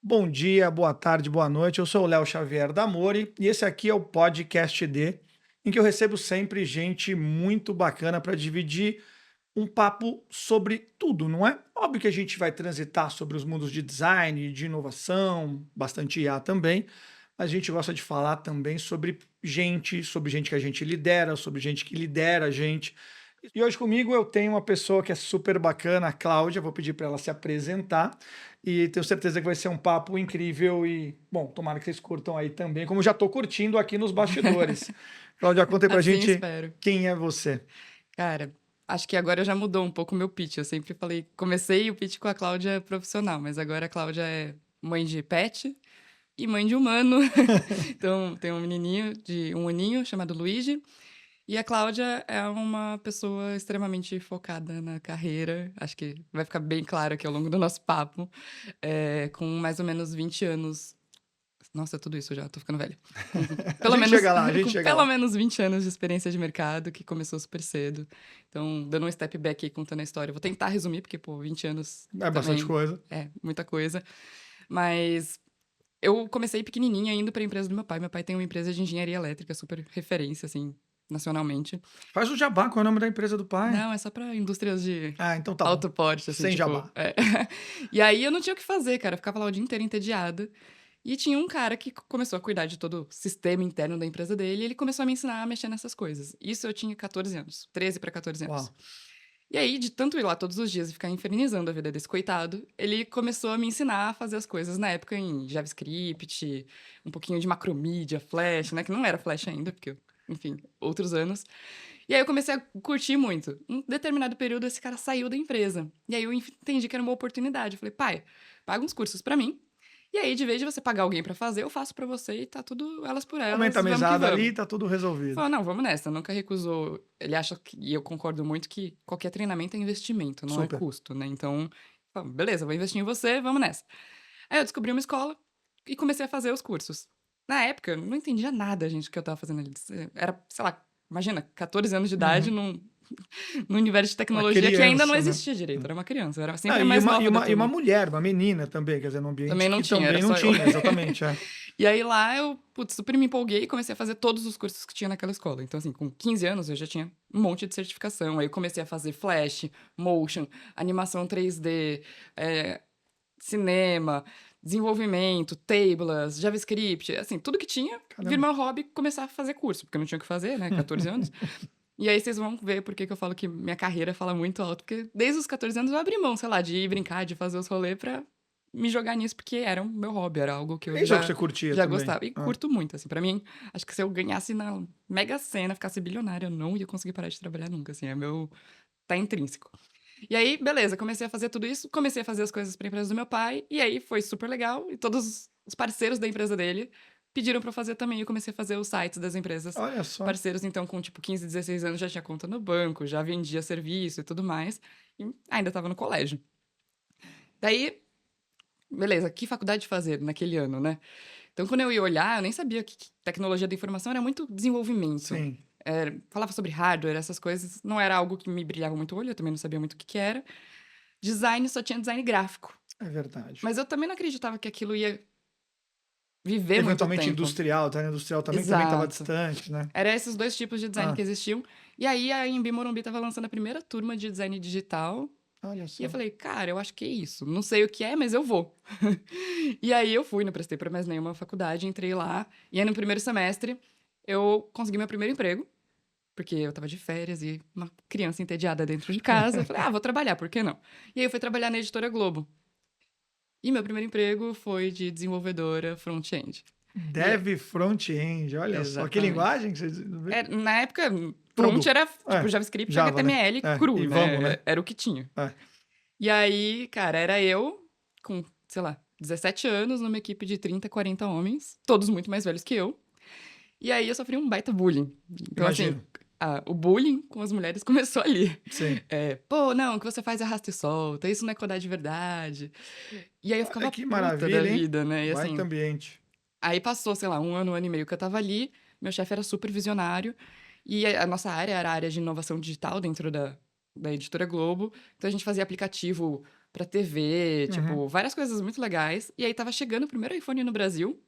Bom dia, boa tarde, boa noite. Eu sou o Léo Xavier da Mori e esse aqui é o Podcast D, em que eu recebo sempre gente muito bacana para dividir um papo sobre tudo, não é? Óbvio que a gente vai transitar sobre os mundos de design, de inovação, bastante IA também, mas a gente gosta de falar também sobre gente que a gente lidera, sobre gente que lidera a gente. E hoje comigo eu tenho uma pessoa que é super bacana, a Cláudia. Vou pedir para ela se apresentar e tenho certeza que vai ser um papo incrível e, bom, tomara que vocês curtam aí também, como já estou curtindo aqui nos bastidores. Cláudia, conta aí pra Assim gente espero. quem é você. Cara, acho que agora já mudou um pouco o meu pitch. Eu sempre falei, comecei o pitch com a Cláudia profissional, mas agora a Cláudia é mãe de pet e mãe de humano. Então, tem um menininho de um aninho chamado Luigi. E a Cláudia é uma pessoa extremamente focada na carreira. Acho que vai ficar bem claro aqui ao longo do nosso papo. Com mais ou menos 20 anos. Nossa, tudo isso já, tô ficando velha. Com A pelo gente menos, chega lá, a gente com chega pelo lá. menos 20 anos de experiência de mercado, que começou super cedo. Então, dando um step back aí, contando a história. Vou tentar resumir, porque, pô, 20 anos É bastante também coisa. é muita coisa. Mas eu comecei pequenininha, indo para a empresa do meu pai. Meu pai tem uma empresa de engenharia elétrica, super referência, assim, nacionalmente. Faz o jabá, qual é o nome da empresa do pai? Não, é só para indústrias de Ah, então tá bom. alto porte, assim, Sem tipo. jabá. E aí eu não tinha o que fazer, cara. Eu ficava lá o dia inteiro entediada. E tinha um cara que começou a cuidar de todo o sistema interno da empresa dele, e ele começou a me ensinar a mexer nessas coisas. Isso eu tinha 14 anos, 13 para 14 anos. Uau. E aí, de tanto ir lá todos os dias e ficar infernizando a vida desse coitado, ele começou a me ensinar a fazer as coisas na época em JavaScript, um pouquinho de macromedia, Flash, né? Que não era Flash ainda, porque, enfim, outros anos. E aí eu comecei a curtir muito. Um determinado período, esse cara saiu da empresa. E aí eu entendi que era uma oportunidade. Eu falei, pai, paga uns cursos pra mim. E aí, de vez de você pagar alguém pra fazer, eu faço pra você e tá tudo elas por Aumenta a elas, vamos que mesada ali vamos. e tá tudo resolvido. Falou, não, vamos nessa. Nunca recusou. Ele acha que, e eu concordo muito, que qualquer treinamento é investimento, não é Super. custo, né? Então, falou, beleza, vou investir em você, vamos nessa. Aí eu descobri uma escola e comecei a fazer os cursos. Na época, eu não entendia nada, gente, do que eu tava fazendo ali. Era, sei lá, imagina, 14 anos de idade Uhum. num universo de Uma tecnologia que ainda não criança, né? existia direito. Era uma criança, eu era Ah, sempre a mais nova da e uma turma. mulher, uma menina também, quer dizer, num ambiente Também não que tinha, era também não só eu. tinha, exatamente. É. E aí lá eu, putz, super me empolguei e comecei a fazer todos os cursos que tinha naquela escola. Então, assim, com 15 anos eu já tinha um monte de certificação. Aí eu comecei a fazer Flash, Motion, animação 3D, cinema, desenvolvimento, tables, JavaScript, assim, tudo que tinha, vir Caramba. meu hobby começar a fazer curso, porque eu não tinha o que fazer, né? 14 anos. E aí vocês vão ver por que que eu falo que minha carreira fala muito alto, porque desde os 14 anos eu abri mão, sei lá, de ir brincar, de fazer os rolês pra me jogar nisso, porque era o meu hobby, era algo que eu Isso é o que já, você curtia já também. gostava. E Ah. curto muito, assim, pra mim, acho que se eu ganhasse na Mega Sena, ficasse bilionária, eu não ia conseguir parar de trabalhar nunca, assim, é meu... tá intrínseco. E aí, beleza, comecei a fazer tudo isso, comecei a fazer as coisas pra empresa do meu pai, e aí foi super legal, e todos os parceiros da empresa dele pediram pra eu fazer também, e eu comecei a fazer os sites das empresas Olha só. parceiros, então com tipo 15, 16 anos já tinha conta no banco, já vendia serviço e tudo mais, e ainda estava no colégio. Daí, beleza, que faculdade fazer naquele ano, né? Então, quando eu ia olhar, eu nem sabia que tecnologia da informação era muito desenvolvimento. Sim, Falava sobre hardware, essas coisas, não era algo que me brilhava muito o olho, eu também não sabia muito o que que era. Design só tinha design gráfico. é verdade. Mas eu também não acreditava que aquilo ia viver muito Eventualmente tempo. industrial, tá? Industrial também estava Exato. distante, né? Era esses dois tipos de design Ah, que existiam. E aí a Embi Morumbi estava lançando a primeira turma de design digital. olha E eu só. falei, cara, eu acho que é isso. Não sei o que é, mas eu vou. E aí eu fui, não prestei para mais nenhuma faculdade, entrei lá. E aí no primeiro semestre eu consegui meu primeiro emprego, porque eu tava de férias e uma criança entediada dentro de casa. Eu falei, vou trabalhar, por que não? E aí eu fui trabalhar na Editora Globo. E meu primeiro emprego foi de desenvolvedora front-end. E é, Dev front-end, olha só. Que exatamente. linguagem que você vê? Na época, front Tudo. era tipo É, JavaScript e Java, né? HTML É, cru, e né? vamos, né? Era o que tinha. É. E aí, cara, era eu com, sei lá, 17 anos, numa equipe de 30, 40 homens, todos muito mais velhos que eu. E aí eu sofri um baita bullying. Então, assim, Imagino. o bullying com as mulheres começou ali. Sim. Pô, não, o que você faz é arrasta e solta, isso não é codar de verdade. E aí eu Olha ficava que puta da maravilha, hein? vida, né? E Baita assim, ambiente. aí passou, sei lá, um ano e meio que eu tava ali, meu chefe era super visionário, e a nossa área era a área de inovação digital dentro da Editora Globo. Então a gente fazia aplicativo pra TV, Uhum. tipo, várias coisas muito legais. E aí tava chegando o primeiro iPhone no Brasil.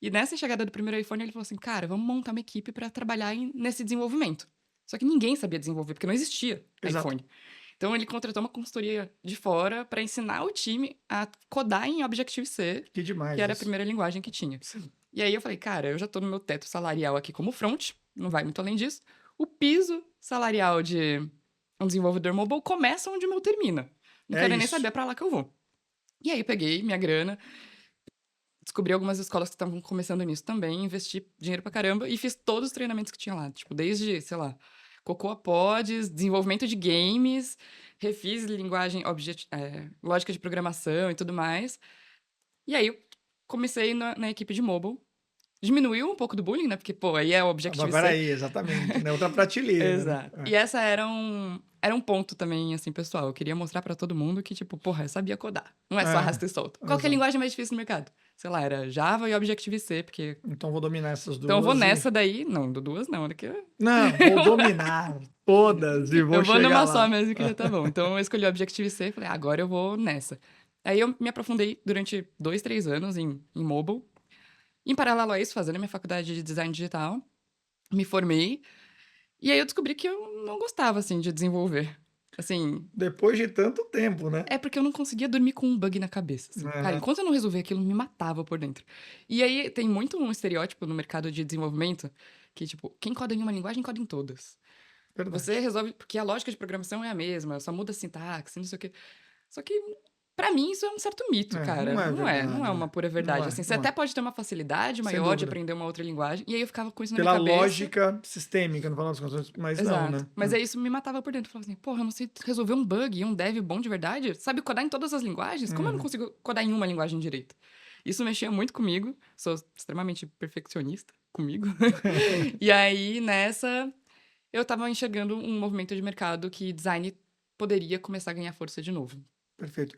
E nessa chegada do primeiro iPhone, ele falou assim: cara, vamos montar uma equipe pra trabalhar nesse desenvolvimento. Só que ninguém sabia desenvolver, porque não existia Exato. iPhone. Então ele contratou uma consultoria de fora pra ensinar o time a codar em Objective-C, Que demais que era a isso. primeira linguagem que tinha. Sim. E aí eu falei, cara, eu já tô no meu teto salarial aqui como front, não vai muito além disso. O piso salarial de um desenvolvedor mobile começa onde o meu termina. Não É quero nem isso. saber pra lá que eu vou. E aí peguei minha grana, descobri algumas escolas que estavam começando nisso também, investi dinheiro pra caramba e fiz todos os treinamentos que tinha lá. Tipo, desde, sei lá, Cocoa Pods, desenvolvimento de games, refiz linguagem, lógica de programação e tudo mais. E aí eu comecei na equipe de mobile. Diminuiu um pouco do bullying, né? Porque, pô, aí é o Mas Objective-C. peraí, exatamente, né? Outra prateleira, né? Exato. E essa era um ponto também, assim, pessoal. Eu queria mostrar pra todo mundo que, tipo, porra, eu sabia codar. Não é só arrasta e solta. Qual que é a Exato. linguagem mais difícil no mercado? Sei lá, era Java e Objective-C, porque... Então vou dominar essas Então eu vou duas nessa daí... Não, do duas não, olha que... Não, vou dominar todas e vou Eu vou chegar numa só lá. mesmo que já tá bom. Então eu escolhi o Objective-C e falei, agora eu vou nessa. Aí eu me aprofundei durante 2, 3 anos em mobile. Em paralelo a isso, fazendo a minha faculdade de design digital, me formei. E aí eu descobri que eu não gostava, assim, de desenvolver. Assim, Depois de tanto tempo, né? é porque eu não conseguia dormir com um bug na cabeça, assim. Cara, É, enquanto eu não resolvia aquilo, me matava por dentro. E aí tem muito um estereótipo no mercado de desenvolvimento que, tipo, quem coda em uma linguagem, coda em todas. Você verdade. resolve, porque a lógica de programação é a mesma, só muda a sintaxe, não sei o quê. Só que, pra mim, isso é um certo mito, É, cara. não é Não é verdade, uma né? pura Não verdade. é, Assim, você não é. até pode ter uma facilidade Sem maior de dúvida. aprender uma outra linguagem. E aí eu ficava com isso na minha Pela cabeça. lógica sistêmica, no final das contas, mas não, Exato. né? Mas aí isso me matava por dentro. Eu falava assim, porra, eu não sei resolver um bug e um dev bom de verdade. Sabe codar em todas as linguagens? Como eu não Uhum. consigo codar em uma linguagem direito? Isso mexia muito comigo. Sou extremamente perfeccionista comigo. E aí, nessa, eu tava enxergando um movimento de mercado que design poderia começar a ganhar força de novo. Perfeito.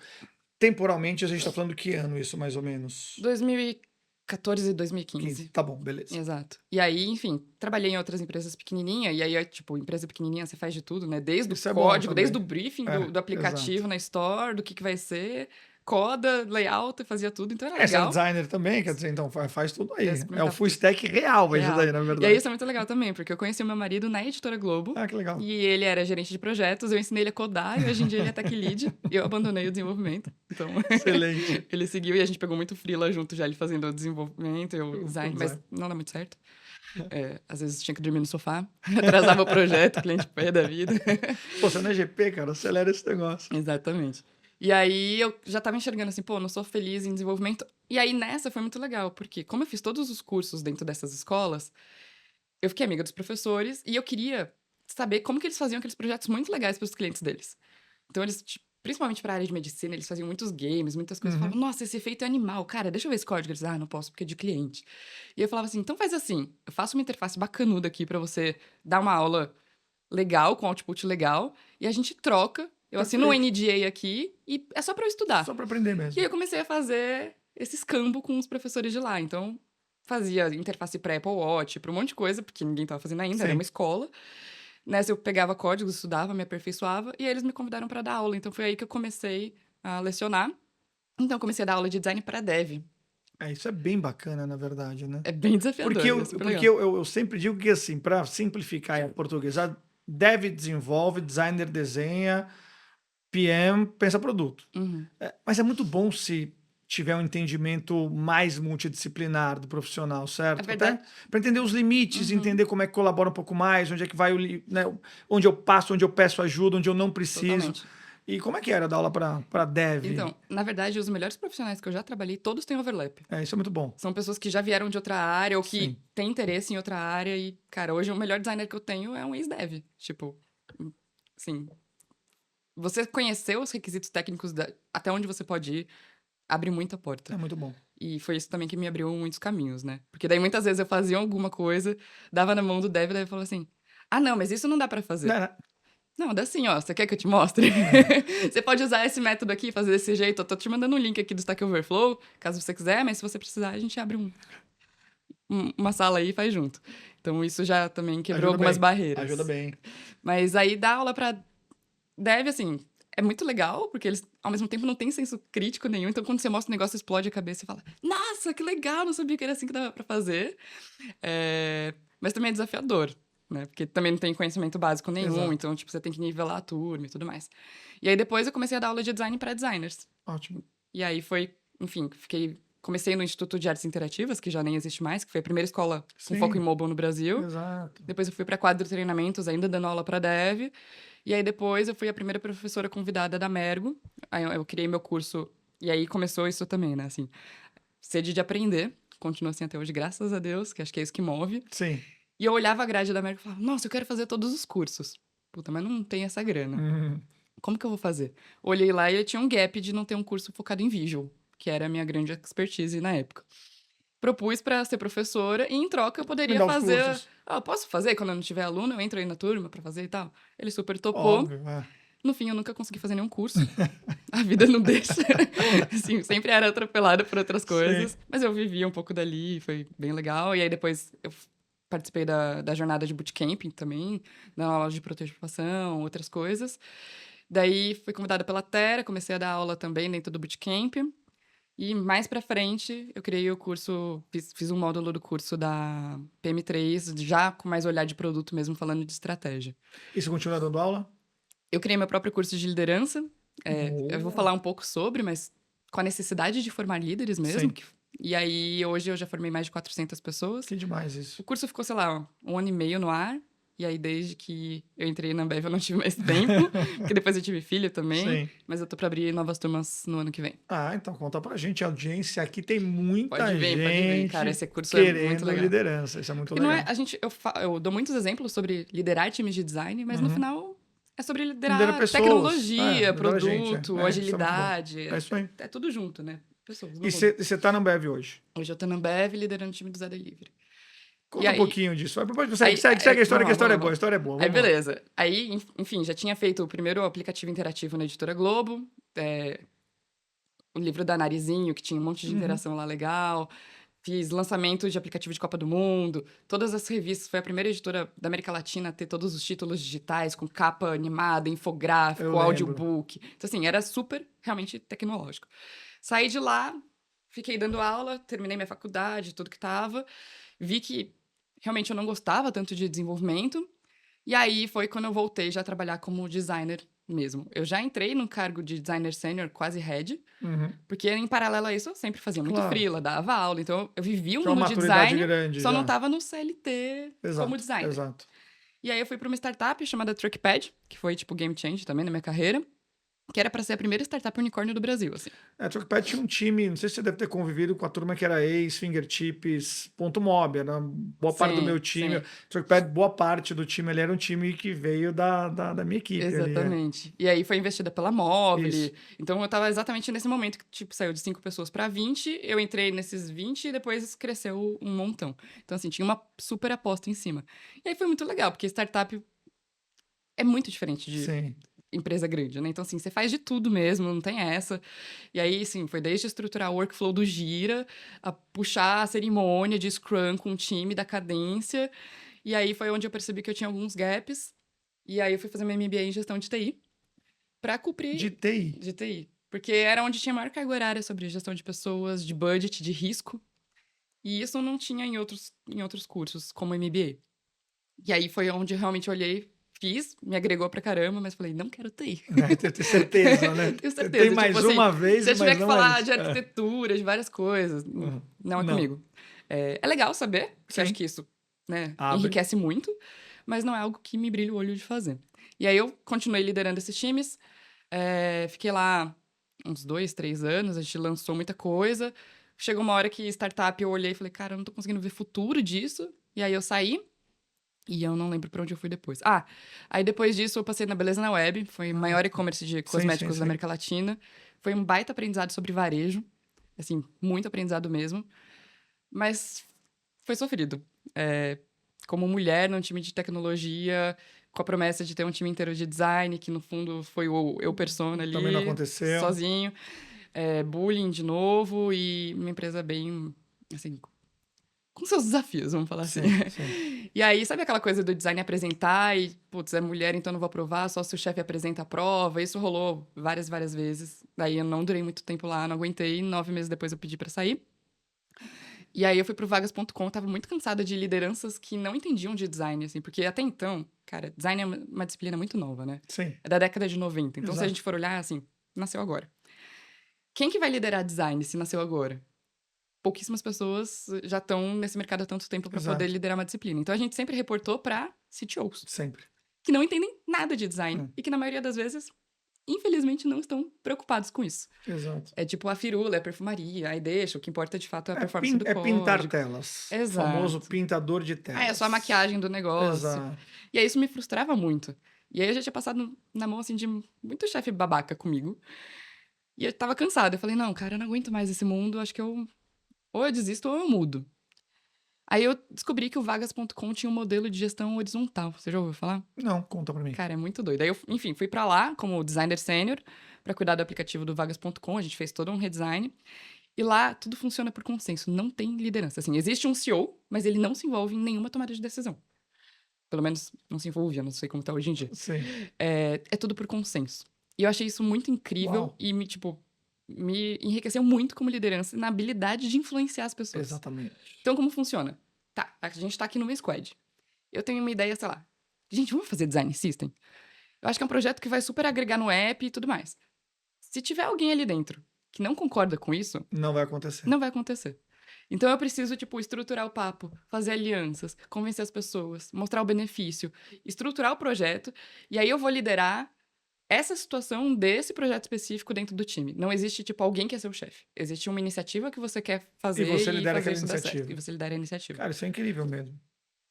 Temporalmente, a gente tá falando que ano isso, mais ou menos? 2014 e 15. 2015. Tá bom, beleza. Exato. E aí, enfim, trabalhei em outras empresas pequenininhas, e aí, tipo, empresa pequenininha você faz de tudo, né? Desde o Isso é bom código, desde também. o briefing É, do aplicativo exato. na store, do que vai ser, coda, layout, fazia tudo, então era Você é legal. designer também, quer dizer, então faz tudo aí. Esse É o perguntava full tudo. stack real, isso daí, Real. na E aí verdade. isso é muito legal também, porque eu conheci o meu marido na Editora Globo, Ah, que legal. e ele era gerente de projetos, eu ensinei ele a codar, e hoje em dia ele é tech lead, e eu abandonei o desenvolvimento. Então, Excelente. ele seguiu e a gente pegou muito freela junto já, ele fazendo o desenvolvimento, eu O design, mas design. não dá muito certo. Às vezes tinha que dormir no sofá, atrasava o projeto, o cliente pé da vida. Pô, você não é GP, cara, acelera esse negócio. Exatamente. E aí eu já tava enxergando assim, pô, não sou feliz em desenvolvimento. E aí nessa foi muito legal, porque como eu fiz todos os cursos dentro dessas escolas, eu fiquei amiga dos professores e eu queria saber como que eles faziam aqueles projetos muito legais para os clientes deles. Então eles, principalmente para a área de medicina, eles faziam muitos games, muitas coisas. Eu Uhum. falava, nossa, esse efeito é animal. Cara, deixa eu ver esse código. Eles, não posso porque é de cliente. E eu falava assim, então faz assim, eu faço uma interface bacanuda aqui para você dar uma aula legal, com output legal, e a gente troca. Eu assino um Perfeito. NDA aqui e é só para eu estudar. Só pra aprender E aí mesmo. eu comecei a fazer esse escambo com os professores de lá. Então, fazia interface para Apple Watch, para um monte de coisa, porque ninguém tava fazendo ainda, era Sim. uma escola. Nessa eu pegava códigos, estudava, me aperfeiçoava, e aí eles me convidaram para dar aula. Então foi aí que eu comecei a lecionar. Então eu comecei a dar aula de design para dev. Isso é bem bacana, na verdade, né? É bem desafiador, Porque é eu, super porque legal. eu sempre digo que, assim, para simplificar e portuguesar, dev desenvolve, designer desenha, PM pensa produto. Uhum. Mas é muito bom se tiver um entendimento mais multidisciplinar do profissional, É certo? Até verdade. para entender os limites, Uhum. entender como é que colabora um pouco mais, onde é que vai né, onde eu passo, onde eu peço ajuda, onde eu não preciso. Totalmente. E como é que era dar aula para dev? Então, na verdade, os melhores profissionais que eu já trabalhei, todos têm overlap. Isso é muito bom. São pessoas que já vieram de outra área ou que Sim. têm interesse em outra área. E, cara, hoje o melhor designer que eu tenho é um ex-dev. Tipo, assim, você conhecer os requisitos técnicos até onde você pode ir, abre muita porta. É muito bom. E foi isso também que me abriu muitos caminhos, né? Porque daí muitas vezes eu fazia alguma coisa, dava na mão do dev e daí ele falou assim: ah, não, mas isso não dá pra fazer. Não, dá sim, ó. Você quer que eu te mostre? Você pode usar esse método aqui, fazer desse jeito. Eu tô te mandando um link aqui do Stack Overflow, caso você quiser, mas se você precisar, a gente abre uma sala aí e faz junto. Então isso já também quebrou Ajuda algumas bem. barreiras. Ajuda bem. Mas aí dar aula pra dev, assim, é muito legal, porque eles, ao mesmo tempo, não têm senso crítico nenhum. Então, quando você mostra o negócio, explode a cabeça e fala, nossa, que legal, não sabia que era assim que dava pra fazer. Mas também é desafiador, né? Porque também não tem conhecimento básico nenhum, Exato. então, tipo, você tem que nivelar a turma e tudo mais. E aí, depois, eu comecei a dar aula de design para designers. Ótimo. E aí, enfim, comecei no Instituto de Artes Interativas, que já nem existe mais, que foi a primeira escola com foco em Sim, mobile no Brasil. exato. Depois eu fui para Quadro Treinamentos, ainda dando aula para dev. E aí depois eu fui a primeira professora convidada da Mergo. Aí eu criei meu curso. E aí começou isso também, né? Assim, sede de aprender. Continua assim até hoje, graças a Deus, que acho que é isso que move. Sim. E eu olhava a grade da Mergo e falava, nossa, eu quero fazer todos os cursos. Puta, mas não tem essa grana. Uhum. Como que eu vou fazer? Olhei lá e eu tinha um gap de não ter um curso focado em visual, que era a minha grande expertise na época. Propus para ser professora e, em troca, eu Me poderia dá os fazer. cursos. Ah, eu posso fazer quando eu não tiver aluno? Eu entro aí na turma para fazer e tal. Ele super topou. Óbvio, No fim, eu nunca consegui fazer nenhum curso. A vida não deixa. Assim, sempre era atropelada por outras Sim. coisas. Mas eu vivia um pouco dali, foi bem legal. E aí depois eu participei da jornada de bootcamping também, dando aula de prototipação, outras coisas. Daí fui convidada pela Terra, comecei a dar aula também dentro do bootcamp. E mais pra frente, eu criei o curso, fiz um módulo do curso da PM3, já com mais olhar de produto mesmo, falando de estratégia. E você continua dando aula? Eu criei meu próprio curso de liderança. Eu vou Boa. falar um pouco sobre, mas com a necessidade de formar líderes mesmo. Sim. E aí, hoje eu já formei mais de 400 pessoas. Que demais O isso. curso ficou, sei lá, 1 ano e meio no ar. E aí, desde que eu entrei na Ambev, eu não tive mais tempo. Porque depois eu tive filho também. Sim. Mas eu tô pra abrir novas turmas no ano que vem. Ah, então conta pra gente, a audiência. Aqui tem Pode muita vir, pode vir. Cara, gente esse curso é muito querendo legal. liderança. Isso é muito Porque não é, legal. eu dou muitos exemplos sobre liderar times de design, mas no Uhum. final é sobre Lidera liderar pessoas. tecnologia, Lidera gente. produto, Isso é muito bom. agilidade. É isso aí. É tudo junto, né? Pessoas no E mundo. você tá na Ambev hoje. Hoje eu tô na Ambev liderando o time do Zé Delivery. E Conta um aí, pouquinho disso. Segue a história, que a história é boa. A história é boa. Aí, Vamos lá. beleza. Aí, enfim, já tinha feito o primeiro aplicativo interativo na Editora Globo, o livro da Narizinho, que tinha um monte de Uhum. interação lá legal. Fiz lançamento de aplicativo de Copa do Mundo. Todas as revistas. Foi a primeira editora da América Latina a ter todos os títulos digitais, com capa animada, Eu infográfico, lembro. audiobook. Então, assim, era super, realmente, tecnológico. Saí de lá, fiquei dando aula, terminei minha faculdade, tudo que tava. Vi que realmente eu não gostava tanto de desenvolvimento. E aí foi quando eu voltei já a trabalhar como designer mesmo. Eu já entrei no cargo de designer sênior, quase head, Uhum. porque em paralelo a isso eu sempre fazia muito Claro. freela, dava aula. Então eu vivia o Tinha uma mundo de maturidade design, grande só não já. estava no CLT como Exato, designer. exato. E aí eu fui para uma startup chamada Truckpad, que foi tipo game change também na minha carreira, que era para ser a primeira startup unicórnio do Brasil, assim. A Trackpad tinha um time, não sei se você deve ter convivido com a turma que era ex-Fingertips, ponto mob, era boa parte do meu Sim, time. sim. Trackpad, boa parte do time ali era um time que veio da minha equipe ali. Exatamente. E aí foi investida pela Isso. Móvel. Então eu tava exatamente nesse momento que, tipo, saiu de 5 pessoas para 20, eu entrei nesses 20 e depois cresceu um montão. Então, assim, tinha uma super aposta em cima. E aí foi muito legal, porque startup é muito diferente de Sim. empresa grande, né? Então, assim, você faz de tudo mesmo, não tem essa. E aí, sim, foi desde estruturar o workflow do Gira, a puxar a cerimônia de Scrum com o time da cadência. E aí foi onde eu percebi que eu tinha alguns gaps. E aí eu fui fazer meu MBA em gestão de TI para De cumprir TI. de TI. Porque era onde tinha maior carga horária sobre gestão de pessoas, de budget, de risco. E isso não tinha em outros cursos, como MBA. E aí foi onde realmente eu olhei, fiz, me agregou pra caramba, mas falei, não quero TI. Né? Tenho certeza, né? Tenho Tentei certeza. mais Tipo assim, uma vez, se eu tiver mas que não é falar isso. de arquitetura, de várias coisas, Uhum. não é Não. comigo. É legal saber, porque eu acho Sim. que isso, né, Abre. enriquece muito, mas não é algo que me brilha o olho de fazer. E aí eu continuei liderando esses times, fiquei lá uns 2, 3 anos, a gente lançou muita coisa. Chegou uma hora que startup eu olhei e falei, cara, eu não tô conseguindo ver futuro disso. E aí eu saí. E eu não lembro pra onde eu fui depois. Ah, aí depois disso eu passei na Beleza na Web, foi o maior e-commerce de cosméticos da Sim. América Latina. Foi um baita aprendizado sobre varejo, assim, muito aprendizado mesmo. Mas foi sofrido. Como mulher num time de tecnologia, com a promessa de ter um time inteiro de design, que no fundo foi o eu persona ali, Também não aconteceu. sozinho. Bullying de novo e uma empresa bem, assim, com seus desafios, vamos falar assim. Sim. E aí, sabe aquela coisa do design apresentar e, putz, é mulher, então não vou aprovar, só se o chefe apresenta a prova. Isso rolou várias vezes. Daí eu não durei muito tempo lá, não aguentei. 9 meses depois eu pedi pra sair. E aí eu fui pro vagas.com, tava muito cansada de lideranças que não entendiam de design, assim, porque até então, cara, design é uma disciplina muito nova, né? Sim. É da década de 90. Então, se a Exato. gente for olhar, assim, nasceu agora. Quem que vai liderar design se nasceu agora? Pouquíssimas pessoas já estão nesse mercado há tanto tempo para Exato. poder liderar uma disciplina. Então, a gente sempre reportou para CTOs, Sempre. que não entendem nada de design e que, na maioria das vezes, infelizmente, não estão preocupados com isso. Exato. É tipo a firula, é a perfumaria, aí deixa, o que importa de fato é a performance do É código. pintar telas. Exato. O famoso pintador de telas. É só a maquiagem do negócio. Exato. E aí isso me frustrava muito. E aí eu já tinha passado na mão, assim, de muito chefe babaca comigo. E eu tava cansada. Eu falei, não, cara, eu não aguento mais esse mundo, acho que ou eu desisto ou eu mudo. Aí eu descobri que o vagas.com tinha um modelo de gestão horizontal. Você já ouviu falar? Não, conta pra mim. Cara, é muito doido. Aí eu, enfim, fui pra lá como designer sênior pra cuidar do aplicativo do vagas.com. A gente fez todo um redesign. E lá tudo funciona por consenso, não tem liderança. Assim, existe um CEO, mas ele não se envolve em nenhuma tomada de decisão. Pelo menos não se envolvia, não sei como tá hoje em dia. Sim. É tudo por consenso. E eu achei isso muito incrível. Uau. E me enriqueceu muito como liderança na habilidade de influenciar as pessoas. Exatamente. Então, como funciona? Tá, a gente tá aqui numa squad. Eu tenho uma ideia, sei lá. Gente, vamos fazer design system? Eu acho que é um projeto que vai super agregar no app e tudo mais. Se tiver alguém ali dentro que não concorda com isso, não vai acontecer. Não vai acontecer. Então eu preciso, tipo, estruturar o papo, fazer alianças, convencer as pessoas, mostrar o benefício, estruturar o projeto, e aí eu vou liderar essa situação desse projeto específico dentro do time. Não existe, tipo, alguém que é seu chefe. Existe uma iniciativa que você quer fazer E você lidera fazer aquela isso dar iniciativa. certo. E você lidera a iniciativa. Cara, isso é incrível mesmo.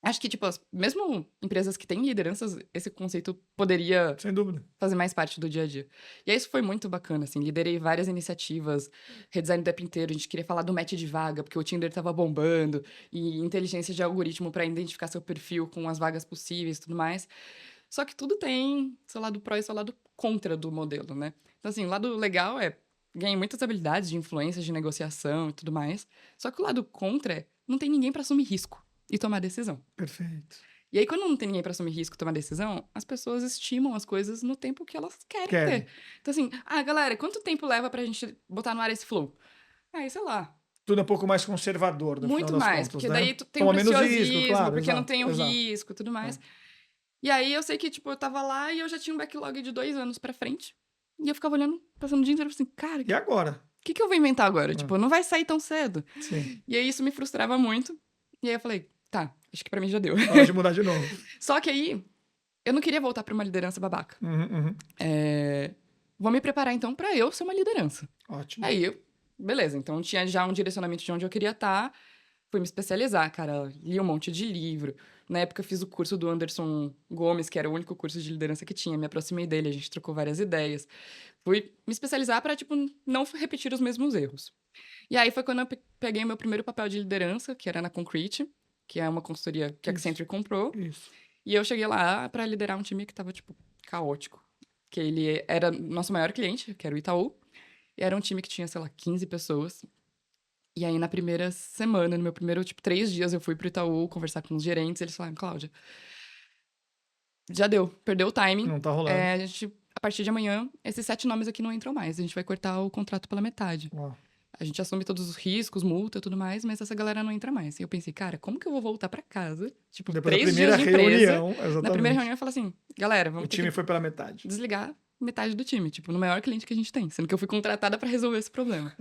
Acho que, tipo, mesmo empresas que têm lideranças, esse conceito poderia Sem dúvida. fazer mais parte do dia a dia. E aí isso foi muito bacana, assim. Liderei várias iniciativas, redesign do app inteiro. A gente queria falar do match de vaga, porque o Tinder tava bombando. E inteligência de algoritmo para identificar seu perfil com as vagas possíveis e tudo mais. Só que tudo tem seu lado pró e seu lado contra do modelo, né? Então, assim, o lado legal é ganhei muitas habilidades de influência, de negociação e tudo mais. Só que o lado contra é não tem ninguém para assumir risco e tomar decisão. Perfeito. E aí, quando não tem ninguém para assumir risco e tomar decisão, as pessoas estimam as coisas no tempo que elas querem ter. Então, assim, galera, quanto tempo leva pra gente botar no ar esse flow? Aí, sei lá. Tudo é um pouco mais conservador, no Muito final das mais, contas, porque né? daí tu tem Toma um menos preciosismo, risco, claro, porque não tem o exato. risco e tudo mais. E aí, eu sei que, tipo, eu tava lá e eu já tinha um backlog de 2 anos pra frente. E eu ficava olhando, passando o dia inteiro, assim, cara... E agora? O que eu vou inventar agora? Tipo, não vai sair tão cedo. Sim. E aí, isso me frustrava muito. E aí, eu falei, tá, acho que pra mim já deu. Hora de mudar de novo. Só que aí, eu não queria voltar pra uma liderança babaca. Uhum. Vou me preparar, então, pra eu ser uma liderança. Ótimo. Aí, beleza. Então, tinha já um direcionamento de onde eu queria estar. Fui me especializar, cara. Li um monte de livro. Na época, eu fiz o curso do Anderson Gomes, que era o único curso de liderança que tinha. Me aproximei dele, a gente trocou várias ideias. Fui me especializar pra, tipo, não repetir os mesmos erros. E aí, foi quando eu peguei meu primeiro papel de liderança, que era na Concrete, que é uma consultoria que a Accenture comprou. Isso. E eu cheguei lá pra liderar um time que tava, tipo, caótico. Que ele era nosso maior cliente, que era o Itaú. E era um time que tinha, sei lá, 15 pessoas. E aí, na primeira semana, no meu primeiro, tipo, 3 dias, eu fui pro Itaú conversar com os gerentes. Eles falaram, Cláudia, já deu, perdeu o timing. Não tá rolando. A partir de amanhã, esses 7 nomes aqui não entram mais. A gente vai cortar o contrato pela metade. Uau. A gente assume todos os riscos, multa e tudo mais, mas essa galera não entra mais. E eu pensei, cara, como que eu vou voltar pra casa? Tipo, Depois 3 da primeira dias de empresa. reunião, exatamente. Na primeira reunião, eu falo assim, galera, vamos O time foi pela metade. desligar metade do time, tipo, no maior cliente que a gente tem, sendo que eu fui contratada pra resolver esse problema.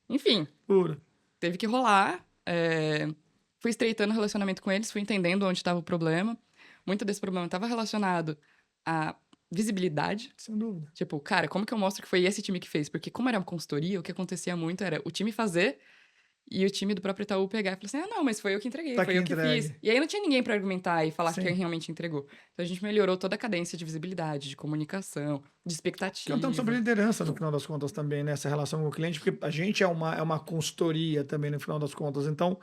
Enfim, Puro. teve que rolar. Fui estreitando o relacionamento com eles, fui entendendo onde estava o problema. Muito desse problema estava relacionado à visibilidade. Sem dúvida. Tipo, cara, como que eu mostro que foi esse time que fez? Porque como era uma consultoria, o que acontecia muito era o time fazer e o time do próprio Itaú pegar e falar assim, não, mas foi eu que entreguei, Tá foi aqui eu que entregue. fiz. E aí não tinha ninguém pra argumentar e falar Sim. quem realmente entregou. Então a gente melhorou toda a cadência de visibilidade, de comunicação, de expectativa. Cantando sobre liderança, no final das contas, também, né? Essa relação com o cliente, porque a gente é uma consultoria também, no final das contas. Então,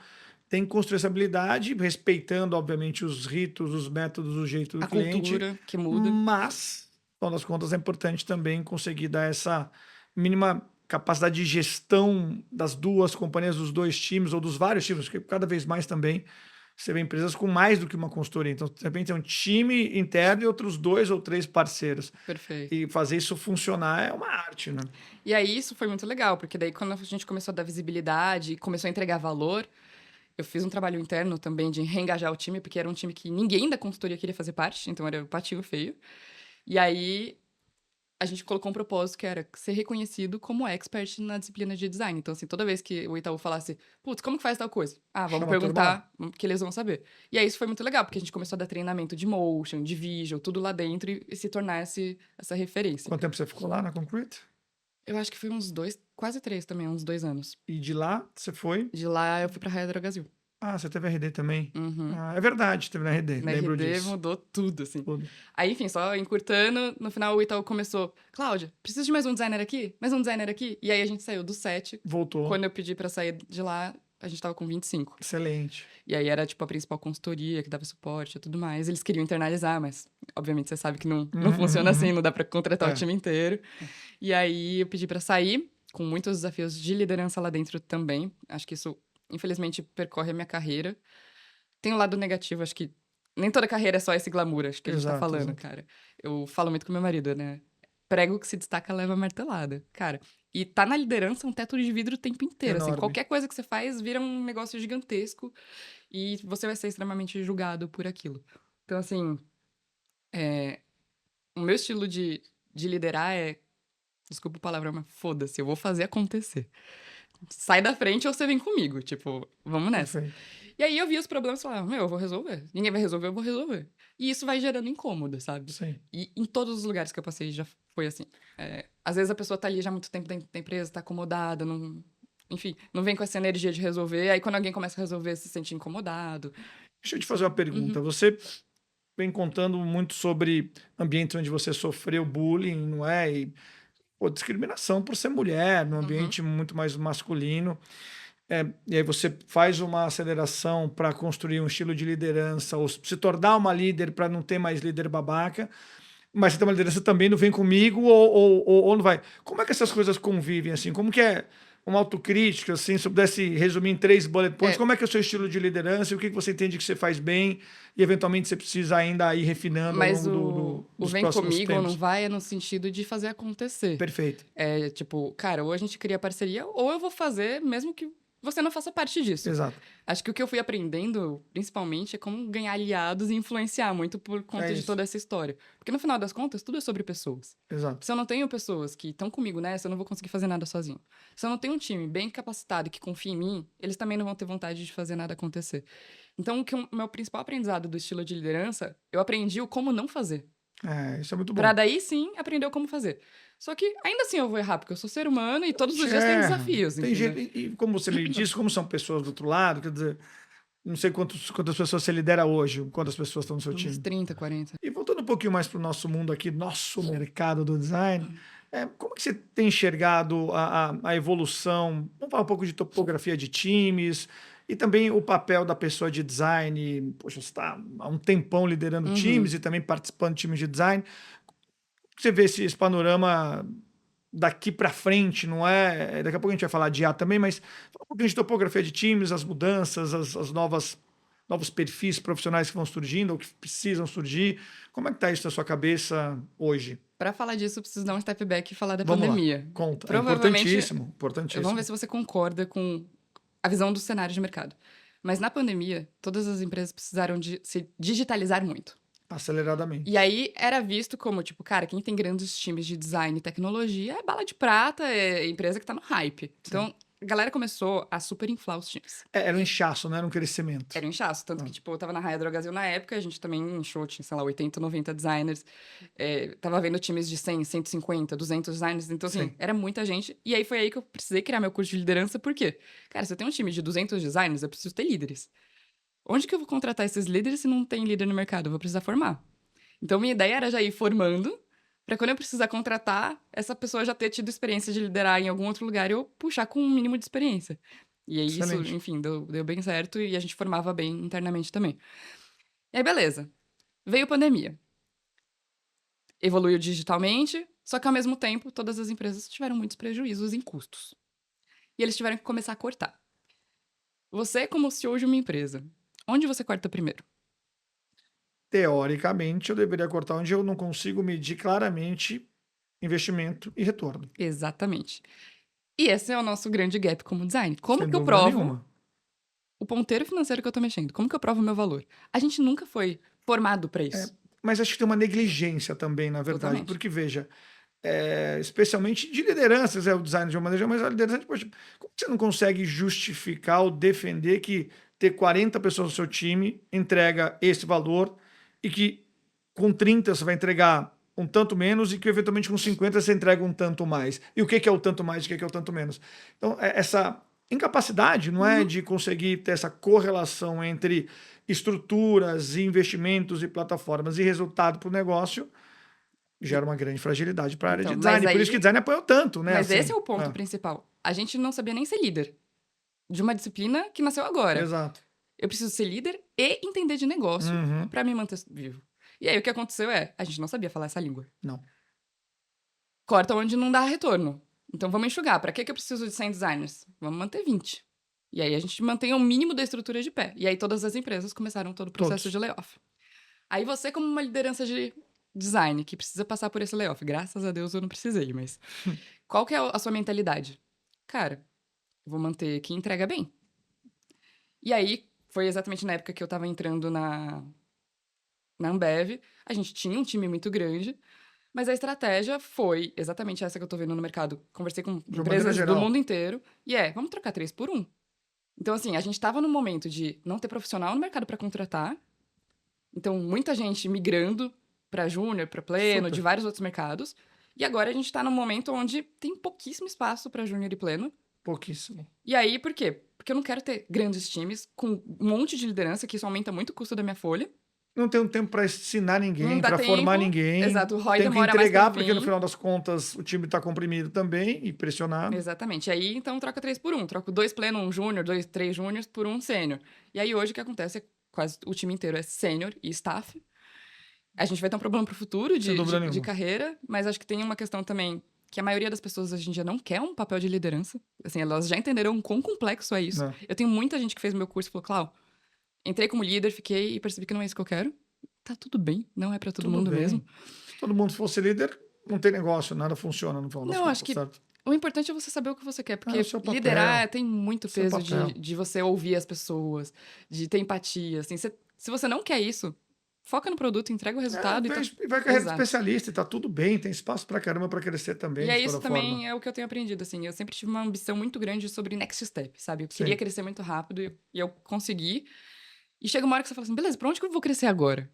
tem que construir essa habilidade, respeitando, obviamente, os ritos, os métodos, o jeito do a cliente. cultura que muda. Mas, no final das contas, é importante também conseguir dar essa mínima capacidade de gestão das duas companhias, dos dois times ou dos vários times, porque cada vez mais também você vê empresas com mais do que uma consultoria. Então, de repente, tem um time interno e outros 2 ou 3 parceiros. Perfeito. E fazer isso funcionar é uma arte, né? E aí isso foi muito legal, porque daí quando a gente começou a dar visibilidade e começou a entregar valor, eu fiz um trabalho interno também de reengajar o time, porque era um time que ninguém da consultoria queria fazer parte, então era o patinho feio. E aí a gente colocou um propósito que era ser reconhecido como expert na disciplina de design. Então, assim, toda vez que o Itaú falasse, putz, como que faz tal coisa? Ah, vamos Chama a turma lá. perguntar, que eles vão saber. E aí isso foi muito legal, porque a gente começou a dar treinamento de motion, de visual, tudo lá dentro e se tornar essa referência. Quanto tempo você ficou lá na Concrete? Eu acho que foi uns 2, quase 3 também, uns 2 anos. E de lá você foi? De lá eu fui pra Raia Drogasil. Ah, você teve RD também. Uhum. Ah, é verdade, teve na RD, Na lembro RD disso. mudou tudo, assim. Tudo. Aí, enfim, só encurtando, no final o Itaú começou, Cláudia, preciso de mais um designer aqui? Mais um designer aqui? E aí a gente saiu do 7. Voltou. Quando eu pedi pra sair de lá, a gente tava com 25. Excelente. E aí era, tipo, a principal consultoria que dava suporte e tudo mais. Eles queriam internalizar, mas obviamente você sabe que não funciona assim, não dá pra contratar É. o time inteiro. E aí eu pedi pra sair, com muitos desafios de liderança lá dentro também. Acho que isso, infelizmente, percorre a minha carreira. Tem um lado negativo, acho que nem toda carreira é só esse glamour, acho que a gente tá Exato, falando, exato. cara. Eu falo muito com meu marido, né? Prego que se destaca leva martelada, cara. E tá na liderança um teto de vidro o tempo inteiro, assim. Enorme. Qualquer coisa que você faz vira um negócio gigantesco e você vai ser extremamente julgado por aquilo. Então, assim, o meu estilo de liderar é, desculpa o palavrão, mas foda-se, eu vou fazer acontecer. Sai da frente ou você vem comigo, tipo, vamos nessa. Perfeito. E aí eu vi os problemas e falava, meu, eu vou resolver. Ninguém vai resolver, eu vou resolver. E isso vai gerando incômodo, sabe? Sim. E em todos os lugares que eu passei já foi assim. Às vezes a pessoa tá ali já há muito tempo dentro da empresa, tá acomodada, não... Enfim, não vem com essa energia de resolver. Aí quando alguém começa a resolver, se sente incomodado. Deixa eu te fazer uma pergunta. Uhum. Você vem contando muito sobre ambientes onde você sofreu bullying, não é? E pô, discriminação por ser mulher, num ambiente muito mais masculino. E aí você faz uma aceleração para construir um estilo de liderança, ou se tornar uma líder para não ter mais líder babaca, mas você tem uma liderança também, não vem comigo ou não vai. Como é que essas coisas convivem, assim? Como que é uma autocrítica, assim, se eu pudesse resumir em 3 bullet points, É, como é que é o seu estilo de liderança e o que que você entende que você faz bem e eventualmente você precisa ainda ir refinando ao mas longo o dos vem próximos comigo ou não tempos? vai é no sentido de fazer acontecer. Perfeito. É tipo, cara, ou a gente cria parceria, ou eu vou fazer mesmo que você não faça parte disso. Exato. Acho que o que eu fui aprendendo, principalmente, é como ganhar aliados e influenciar muito por conta É de isso. toda essa história. Porque no final das contas, tudo é sobre pessoas. Exato. Se eu não tenho pessoas que estão comigo nessa, eu não vou conseguir fazer nada sozinho. Se eu não tenho um time bem capacitado e que confia em mim, eles também não vão ter vontade de fazer nada acontecer. Então, o meu principal aprendizado do estilo de liderança, eu aprendi o como não fazer. Isso é muito bom. Pra daí sim aprender o como fazer. Só que ainda assim eu vou errar, porque eu sou ser humano e todos os dias tem desafios, Tem entendeu? jeito, e como você me disse, como são pessoas do outro lado, quer dizer, não sei quantas pessoas você lidera hoje, quantas pessoas estão no seu Uns time. 30, 40. E voltando um pouquinho mais para o nosso mundo aqui, nosso mercado do design, como que você tem enxergado a evolução? Vamos falar um pouco de topografia de times e também o papel da pessoa de design. Poxa, você está há um tempão liderando times e também participando de times de design. Você vê esse panorama daqui para frente, não é? Daqui a pouco a gente vai falar de IA também, mas fala um pouquinho de topografia de times, as mudanças, as novos perfis profissionais que vão surgindo ou que precisam surgir. Como é que está isso na sua cabeça hoje? Pra falar disso, eu preciso dar um step back e falar da Vamos lá, pandemia. conta. É Provavelmente, importantíssimo, vamos importantíssimo. ver se você concorda com a visão do cenário de mercado. Mas na pandemia, todas as empresas precisaram de se digitalizar muito. Aceleradamente. E aí era visto como, tipo, cara, quem tem grandes times de design e tecnologia é bala de prata, é empresa que tá no hype. Então, a galera começou a super inflar os times. Era um inchaço, não era um crescimento. Era um inchaço. Tanto que, tipo, eu tava na Raia Drogasil na época, a gente também inchou, tinha, sei lá, 80, 90 designers. Tava vendo times de 100, 150, 200 designers. Então, assim, Sim. era muita gente. E aí foi aí que eu precisei criar meu curso de liderança. Por quê? Cara, se eu tenho um time de 200 designers, eu preciso ter líderes. Onde que eu vou contratar esses líderes se não tem líder no mercado? Eu vou precisar formar. Então, minha ideia era já ir formando, para quando eu precisar contratar, essa pessoa já ter tido experiência de liderar em algum outro lugar e eu puxar com um mínimo de experiência. E aí Excelente. isso, enfim, deu bem certo e a gente formava bem internamente também. E aí, beleza. Veio a pandemia. Evoluiu digitalmente, Só que, ao mesmo tempo, todas as empresas tiveram muitos prejuízos em custos. E eles tiveram que começar a cortar. Você, como CEO de uma empresa, onde você corta primeiro? Teoricamente, eu deveria cortar onde eu não consigo medir claramente investimento e retorno. Exatamente. E esse é o nosso grande gap como design. Como Sem que eu dúvida provo nenhuma. o ponteiro financeiro que eu tô mexendo? Como que eu provo o meu valor? A gente nunca foi formado para isso. Mas acho que tem uma negligência também, na verdade. Totalmente. Porque, veja, especialmente de lideranças, o design de uma maneira, mas a liderança, poxa, como você não consegue justificar ou defender que ter 40 pessoas no seu time entrega esse valor e que com 30 você vai entregar um tanto menos e que eventualmente com 50 você entrega um tanto mais? E o que que é o tanto mais e o que que é o tanto menos? Então, essa incapacidade, não é, Uhum. de conseguir ter essa correlação entre estruturas, investimentos e plataformas e resultado para o negócio, gera uma grande fragilidade para a área de Então, design. mas Por isso que aí, design apoiou tanto, né? mas esse Assim, é o ponto principal. A gente não sabia nem ser líder de uma disciplina que nasceu agora. exato. Eu preciso ser líder e entender de negócio Uhum. para me manter vivo. E aí o que aconteceu a gente não sabia falar essa língua. Não. Corta onde não dá retorno. Então vamos enxugar. Para que eu preciso de 100 designers? Vamos manter 20. E aí a gente mantém o mínimo da estrutura de pé. E aí todas as empresas começaram todo o processo Todos. de layoff. Aí você, como uma liderança de design que precisa passar por esse layoff, graças a Deus eu não precisei, mas qual que é a sua mentalidade? Cara, vou manter quem entrega bem. E aí foi exatamente na época que eu tava entrando na Ambev. A gente tinha um time muito grande, mas a estratégia foi exatamente essa que eu tô vendo no mercado. Conversei com De uma maneira empresas do geral. mundo inteiro e vamos trocar 3 por 1. Então, assim, a gente tava no momento de não ter profissional no mercado para contratar. Então, muita gente migrando para júnior, para pleno, Super. de vários outros mercados. E agora a gente tá num momento onde tem pouquíssimo espaço para júnior e pleno. Pouquíssimo. E aí, por quê? Porque eu não quero ter grandes times com um monte de liderança, que isso aumenta muito o custo da minha folha. Não tem um tempo para ensinar Não ninguém, dá para formar tempo. ninguém. Exato, o ROI Tem que demora mais para entregar, porque no vir. final das contas o time está comprimido também e pressionado. Exatamente. Aí, então, troca 3 por 1. Troco 2 pleno, um júnior, 3 júniors por um sênior. E aí, hoje, o que acontece é que quase o time inteiro é sênior e staff. A gente vai ter um problema pro futuro Sem dúvida de nenhuma. carreira, mas acho que tem uma questão também que a maioria das pessoas hoje em dia não quer um papel de liderança. Assim, elas já entenderam o quão complexo é isso. Não. Eu tenho muita gente que fez meu curso e falou, Clau, entrei como líder, fiquei e percebi que não é isso que eu quero. Tá tudo bem, não é pra todo Tudo mundo bem. mesmo. Se todo mundo fosse líder, não tem negócio, nada funciona no final das Não, contas, acho que certo? o importante é você saber o que você quer, É porque o seu papel. liderar tem muito Seu peso papel. de você ouvir as pessoas, de ter empatia, assim. Se você não quer isso, foca no produto, entrega o resultado e tá... E vai carreira de Exato. especialista e tá tudo bem, tem espaço pra caramba pra crescer também, E é de isso toda forma. também é o que eu tenho aprendido, assim. Eu sempre tive uma ambição muito grande sobre next step, sabe? Eu Sim. queria crescer muito rápido e eu consegui. E chega uma hora que você fala assim, beleza, pra onde que eu vou crescer agora?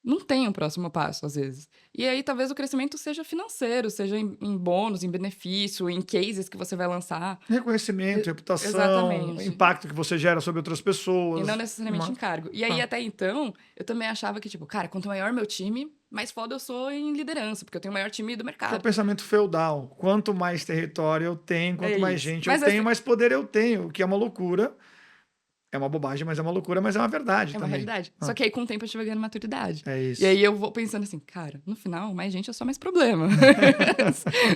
Não tem um próximo passo, às vezes. E aí, talvez o crescimento seja financeiro, seja em bônus, em benefício, em cases que você vai lançar. Reconhecimento, reputação, Exatamente. impacto que você gera sobre outras pessoas. E não necessariamente Uma- em cargo. E aí, até então, eu também achava que, tipo, cara, quanto maior meu time, mais foda eu sou em liderança, porque eu tenho o maior time do Que é o mercado. pensamento feudal. Quanto mais território eu tenho, quanto É mais isso. gente Mas eu tenho, mais poder eu tenho, o que é uma loucura. É uma bobagem, mas é uma loucura, mas é uma verdade É uma também. realidade. Só que aí, com o tempo, eu tive ganhando maturidade. É isso. E aí, eu vou pensando assim, cara, no final, mais gente é só mais problema.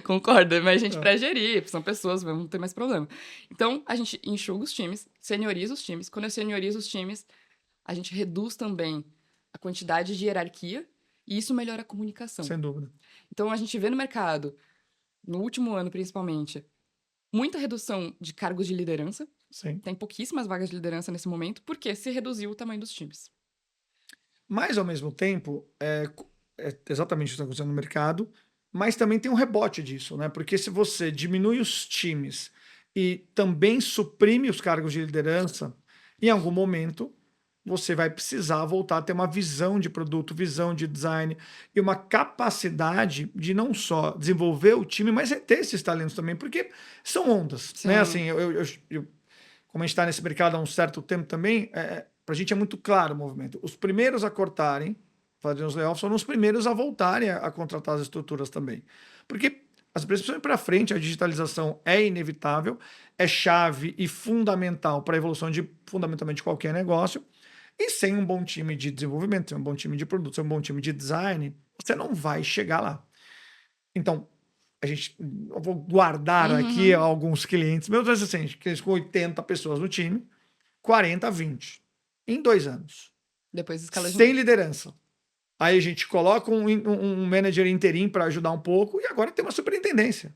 Concorda? Mais gente pra gerir, são pessoas, vamos ter mais problema. Então, a gente enxuga os times, senioriza os times. Quando eu seniorizo os times, a gente reduz também a quantidade de hierarquia e isso melhora a comunicação. Sem dúvida. Então, a gente vê no mercado, no último ano principalmente, muita redução de cargos de liderança. Sim. Tem pouquíssimas vagas de liderança nesse momento, porque se reduziu o tamanho dos times. Mas, ao mesmo tempo, é exatamente o que está acontecendo no mercado, mas também tem um rebote disso, né? Porque se você diminui os times e também suprime os cargos de liderança, em algum momento você vai precisar voltar a ter uma visão de produto, visão de design e uma capacidade de não só desenvolver o time, mas ter esses talentos também, porque são ondas, Sim. né? Assim, como a gente está nesse mercado há um certo tempo também, para a gente é muito claro o movimento. Os primeiros a cortarem, fazerem os layoffs, foram os primeiros a voltarem a contratar as estruturas também. Porque as empresas precisam ir para frente, a digitalização é inevitável, é chave e fundamental para a evolução de fundamentalmente qualquer negócio. E sem um bom time de desenvolvimento, sem um bom time de produto, sem um bom time de design, você não vai chegar lá. Então, eu vou guardar aqui Uhum. alguns clientes meus, mas assim, clientes com 80 pessoas no time, 40 a 20, em 2 anos, Depois escala de sem novo. liderança. Aí a gente coloca um manager interim para ajudar um pouco e agora tem uma superintendência.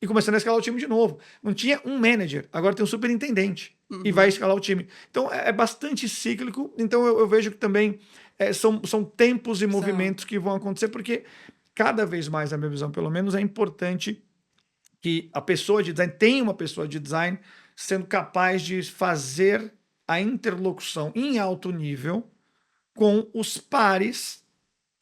E começando a escalar o time de novo. Não tinha um manager, agora tem um superintendente e vai Uhum. escalar o time. Então é bastante cíclico. Então eu vejo que também são tempos e São. movimentos que vão acontecer, porque cada vez mais, na minha visão, pelo menos, é importante que a pessoa de design tenha uma pessoa de design sendo capaz de fazer a interlocução em alto nível com os pares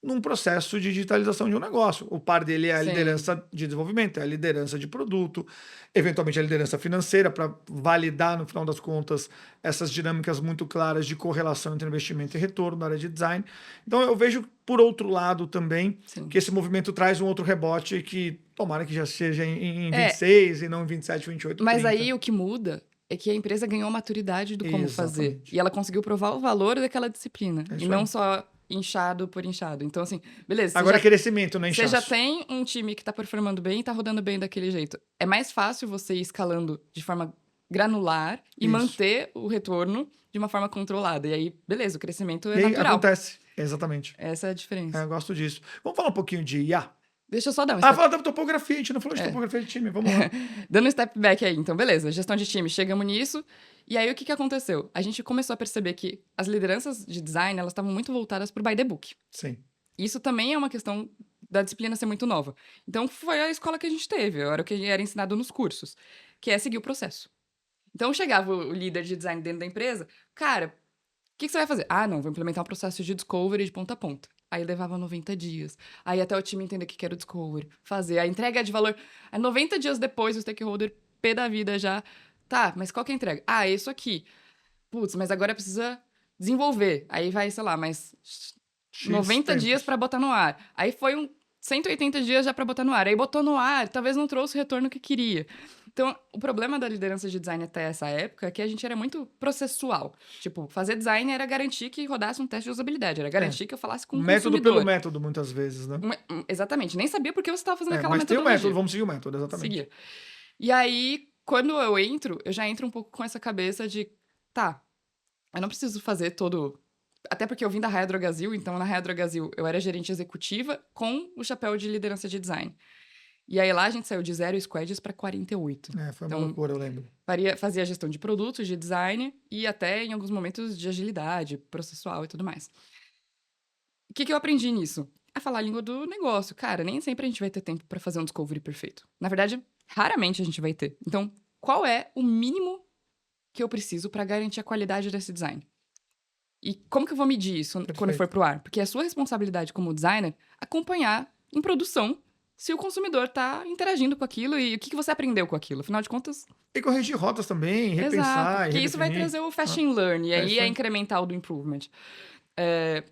num processo de digitalização de um negócio. O par dele é a Sim. liderança de desenvolvimento, é a liderança de produto, eventualmente a liderança financeira, para validar, no final das contas, essas dinâmicas muito claras de correlação entre investimento e retorno na área de design. Então eu vejo, por outro lado, também, Sim. que esse movimento traz um outro rebote que tomara que já seja em É, 26 e não em 27, 28, mas 30. aí o que muda é que a empresa ganhou maturidade do como fazer. E Exatamente. ela conseguiu provar o valor daquela disciplina. É E isso não aí. só inchado por inchado. Então, assim, beleza, Agora é crescimento, não é você já inchaço. tem um time que tá performando bem e tá rodando bem daquele jeito. É mais fácil você ir escalando de forma granular e Isso. manter o retorno de uma forma controlada. E aí, beleza, o crescimento é E aí natural. acontece. Exatamente. Essa é a É, diferença. eu gosto disso. Vamos falar um pouquinho de IA. Deixa eu só dar um Ah, step. fala da topografia, a gente não falou de É. topografia de time, vamos lá. Dando um step back aí, então, beleza, gestão de time, chegamos nisso. E aí, o que que aconteceu? A gente começou a perceber que as lideranças de design, elas estavam muito voltadas pro by the book. Sim. Isso também é uma questão da disciplina ser muito nova. Então, foi a escola que a gente teve, era o que era ensinado nos cursos, que é seguir o processo. Então, chegava o líder de design dentro da empresa, cara, o que que você vai fazer? Ah, não, vou implementar um processo de discovery de ponta a ponta. Aí levava 90 dias. Aí até o time entender o que que era o discovery, fazer a entrega de valor. Aí 90 dias depois, o stakeholder pé da vida já. Tá, mas qual que é a entrega? Ah, é isso aqui. Putz, mas agora precisa desenvolver. Aí vai, sei lá, mais X 90 dias tempos. para botar no ar. Aí foi 180 dias já para botar no ar. Aí botou no ar, talvez não trouxe o retorno que queria. Então, o problema da liderança de design até essa época é que a gente era muito processual. Tipo, fazer design era garantir que rodasse um teste de usabilidade, era É. garantir que eu falasse com o Método pelo consumidor. método, muitas vezes, né? Exatamente, nem sabia por que você estava fazendo É, aquela mas tem o método, metodologia. vamos seguir o método, exatamente. Seguia. E aí, quando eu já entro um pouco com essa cabeça de, tá, eu não preciso fazer todo. Até porque eu vim da Raia Drogasil, então na Raia Drogasil eu era gerente executiva com o chapéu de liderança de design. E aí lá a gente saiu de 0 squads para 48. É, foi uma Então loucura, eu lembro. fazia gestão de produtos, de design e até em alguns momentos de agilidade, processual e tudo mais. O que que eu aprendi nisso? A falar a língua do negócio. Cara, nem sempre a gente vai ter tempo para fazer um discovery perfeito. Na verdade, raramente a gente vai ter. Então, qual é o mínimo que eu preciso para garantir a qualidade desse design? E como que eu vou medir isso quando for Perfeito. pro ar? Porque é a sua responsabilidade como designer acompanhar em produção se o consumidor tá interagindo com aquilo e o que que você aprendeu com aquilo. Afinal de contas, E corrigir rotas também, exato. repensar e Porque isso vai redefinir. trazer o Ah, fast and learn, e é aí isso é aí. incremental do improvement. É,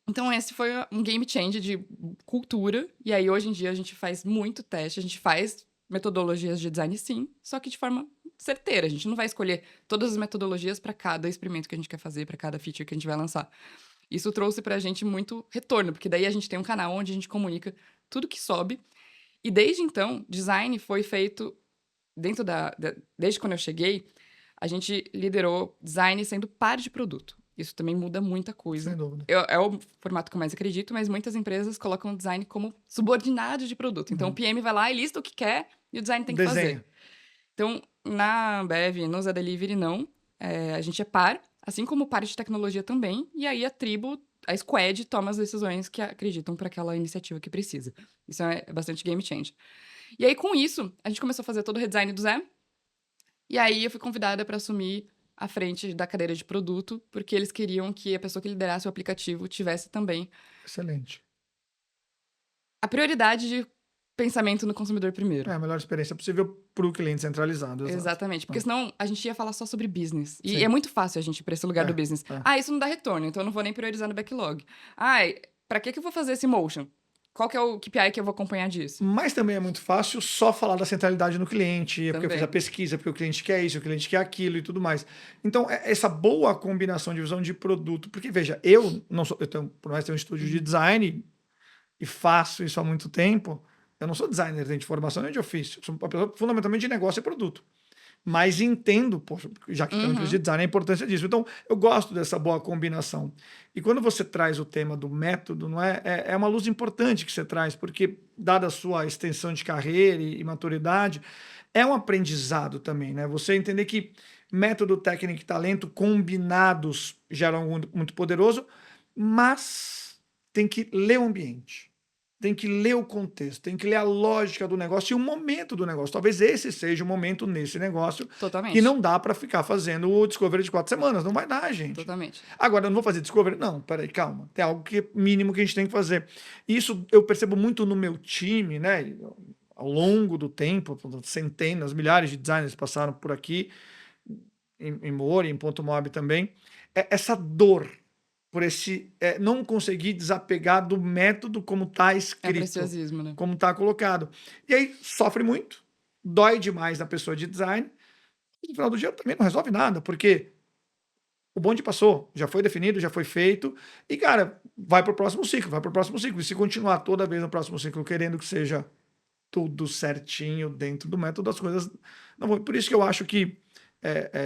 então, esse foi um game change de cultura. E aí, hoje em dia, a gente faz muito teste, a gente faz metodologias de design, sim, só que de forma certeira. A gente não vai escolher todas as metodologias para cada experimento que a gente quer fazer, para cada feature que a gente vai lançar. Isso trouxe pra gente muito retorno, porque daí a gente tem um canal onde a gente comunica tudo que sobe. E desde então, design foi feito dentro desde quando eu cheguei, a gente liderou design sendo par de produto. Isso também muda muita coisa. Sem dúvida. É o formato que eu mais acredito, mas muitas empresas colocam o design como subordinado de produto. Então, o PM vai lá e lista o que quer e o design tem que Desenha. fazer. Então, na Ambev, no Zé Delivery, não. A gente é par, assim como par de tecnologia também. E aí, a tribo, a squad, toma as decisões que acreditam para aquela iniciativa que precisa. Isso é bastante game change. E aí, com isso, a gente começou a fazer todo o redesign do Zé. E aí, eu fui convidada para assumir a frente da cadeira de produto, porque eles queriam que a pessoa que liderasse o aplicativo tivesse também Excelente. a prioridade de pensamento no consumidor É primeiro. a melhor experiência possível para o cliente centralizado, exato. Exatamente, porque Ah, senão a gente ia falar só sobre business. E sim. é muito fácil a gente ir pra esse lugar do business. É. Ah, isso não dá retorno, então eu não vou nem priorizar no backlog. Ai, pra que eu vou fazer esse motion? Qual que é o KPI que eu vou acompanhar disso? Mas também é muito fácil só falar da centralidade no cliente, porque eu fiz a Também. pesquisa, porque o cliente quer isso, o cliente quer aquilo e tudo mais. Então, essa boa combinação de visão de produto, porque veja, eu não sou, eu tenho, por mais ter um estúdio de design e faço isso há muito tempo, Eu não sou designer nem de formação nem de ofício. Eu sou uma pessoa fundamentalmente de negócio e produto. Mas entendo, poxa, já que tem uma empresa de Uhum. design, a importância disso. Então, eu gosto dessa boa combinação. E quando você traz o tema do método, não é, é uma luz importante que você traz, porque, dada a sua extensão de carreira e maturidade, é um aprendizado também, né? Você entender que método, técnica e talento combinados geram algo muito poderoso, mas tem que ler o ambiente. Tem que ler o contexto, tem que ler a lógica do negócio e o momento do negócio. Talvez esse seja o momento nesse negócio que Totalmente. não dá para ficar fazendo o discovery de 4 semanas. Não vai dar, gente. Totalmente. Agora, eu não vou fazer discovery? Não, peraí, calma. Tem algo que mínimo que a gente tem que fazer. Isso eu percebo muito no meu time, né? Ao longo do tempo, centenas, milhares de designers passaram por aqui, em Mori, em Ponto Mob também. Essa dor por esse não conseguir desapegar do método como está É escrito, preciosismo, né? como está colocado. E aí sofre muito, dói demais na pessoa de design, e no final do dia também não resolve nada, porque o bonde passou, já foi definido, já foi feito, e cara, vai para o próximo ciclo, vai para o próximo ciclo. E se continuar toda vez no próximo ciclo querendo que seja tudo certinho dentro do método, as coisas não vão. Por isso que eu acho que,